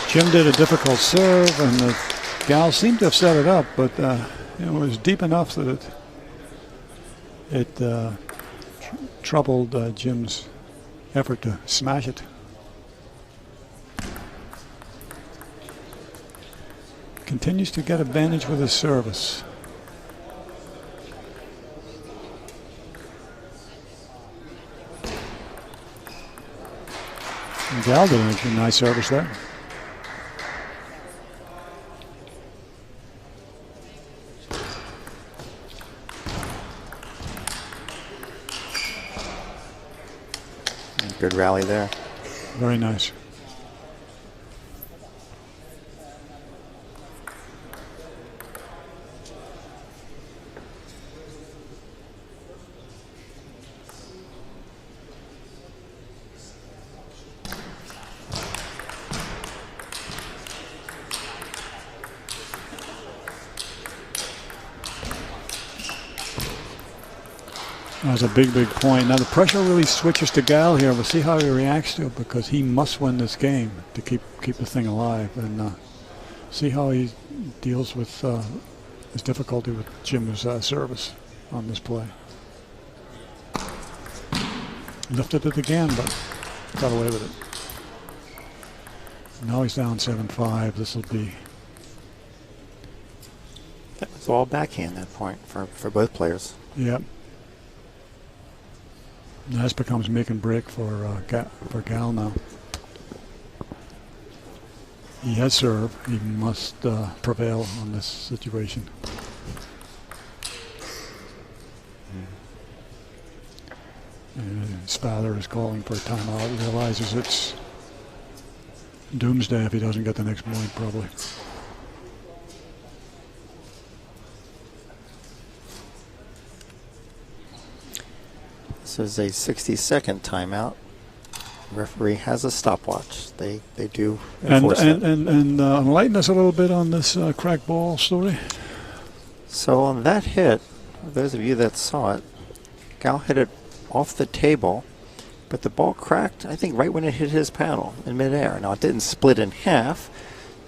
Jim did a difficult serve, and the Gal seemed to have set it up, but it was deep enough that it troubled Jim's effort to smash it. Continues to get advantage with his service. And Gal did a nice service there. Good rally there. Very nice. That's a big, big point. Now the pressure really switches to Gal here. We'll see how he reacts to it, because he must win this game to keep the thing alive, and see how he deals with his difficulty with Jim's service on this play. Lifted it again, but got away with it. Now he's down 7-5. This will be. That was all backhand that point for both players. Yep. This becomes make and break for Gal now. He has serve. He must prevail on this situation. And his father is calling for a timeout. He realizes it's doomsday if he doesn't get the next point, probably. This is a 60-second timeout. The referee has a stopwatch. They do enforce that. And enlighten us a little bit on this cracked ball story. So on that hit, for those of you that saw it, Gal hit it off the table, but the ball cracked, I think, right when it hit his paddle in midair. Now, it didn't split in half,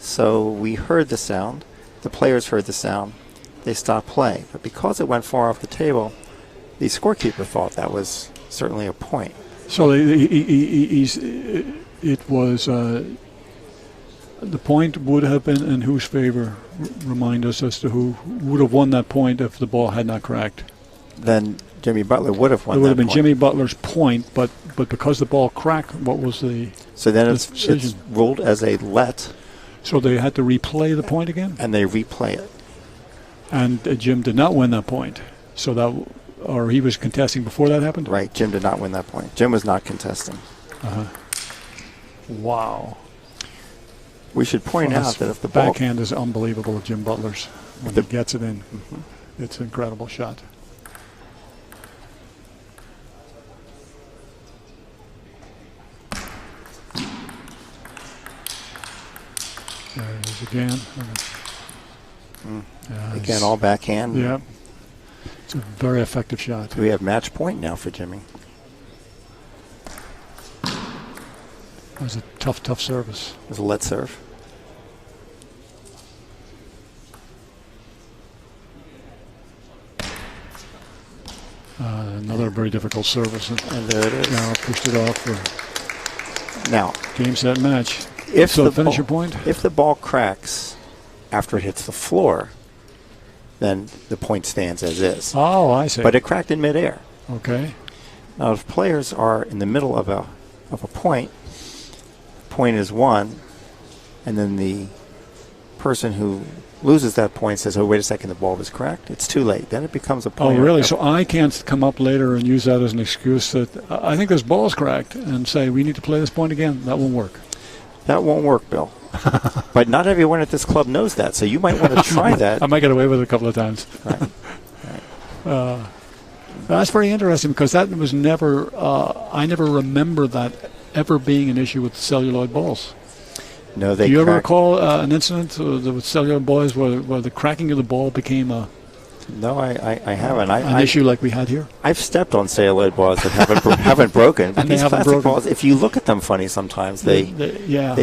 so we heard the sound. The players heard the sound. They stopped play. But because it went far off the table, the scorekeeper thought that was certainly a point. So it was the point would have been in whose favor? Remind us as to who would have won that point if the ball had not cracked. Then Jimmy Butler would have won. It would have been point. Jimmy Butler's point, but because the ball cracked, what was the So then it's decision? ruled as a let. So they had to replay the point again? And they replay it. And Jim did not win that point. So that, or he was contesting before that happened? Right, Jim did not win that point. Jim was not contesting. Wow. We should point Well, out that if the ball backhand is unbelievable with Jim Butler's. When he gets it in, it's an incredible shot. There it is again. again all backhand. Yeah. It's a very effective shot. We have match point now for Jimmy. That was a tough service. It was a let serve. Another very difficult service. And there it is. Now pushed it off for Now, game, set, match. if So the finish ball, your point? If the ball cracks after it hits the floor, then the point stands as is. Oh, I see. But it cracked in midair. Okay. Now, if players are in the middle of a point is won, and then the person who loses that point says, "Oh, wait a second, the ball was cracked." It's too late. Then it becomes a Oh, point. really? So I can't come up later and use that as an excuse that I think this ball's cracked and say we need to play this point again. That won't work. That won't work, Bill. But not everyone at this club knows that, so you might want to try that. I might get away with it a couple of times. Right. That's very interesting because that was never. I never remember that ever being an issue with celluloid balls. No, they. Do you ever crack- recall an incident with celluloid balls where the cracking of the ball became No, I haven't. an issue like we had here? I've stepped on celluloid balls that haven't broken. But And they these haven't plastic broken. balls, if you look at them funny sometimes, they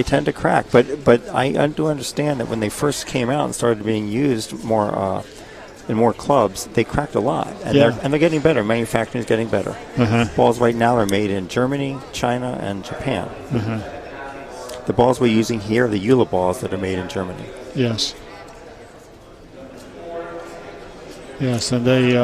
tend to crack. But I do understand that when they first came out and started being used more in more clubs, they cracked a lot, and they're getting better. Manufacturing is getting better. Balls right now are made in Germany, China, and Japan. The balls we're using here are the Eula balls that are made in Germany. Yes. Yes, and they.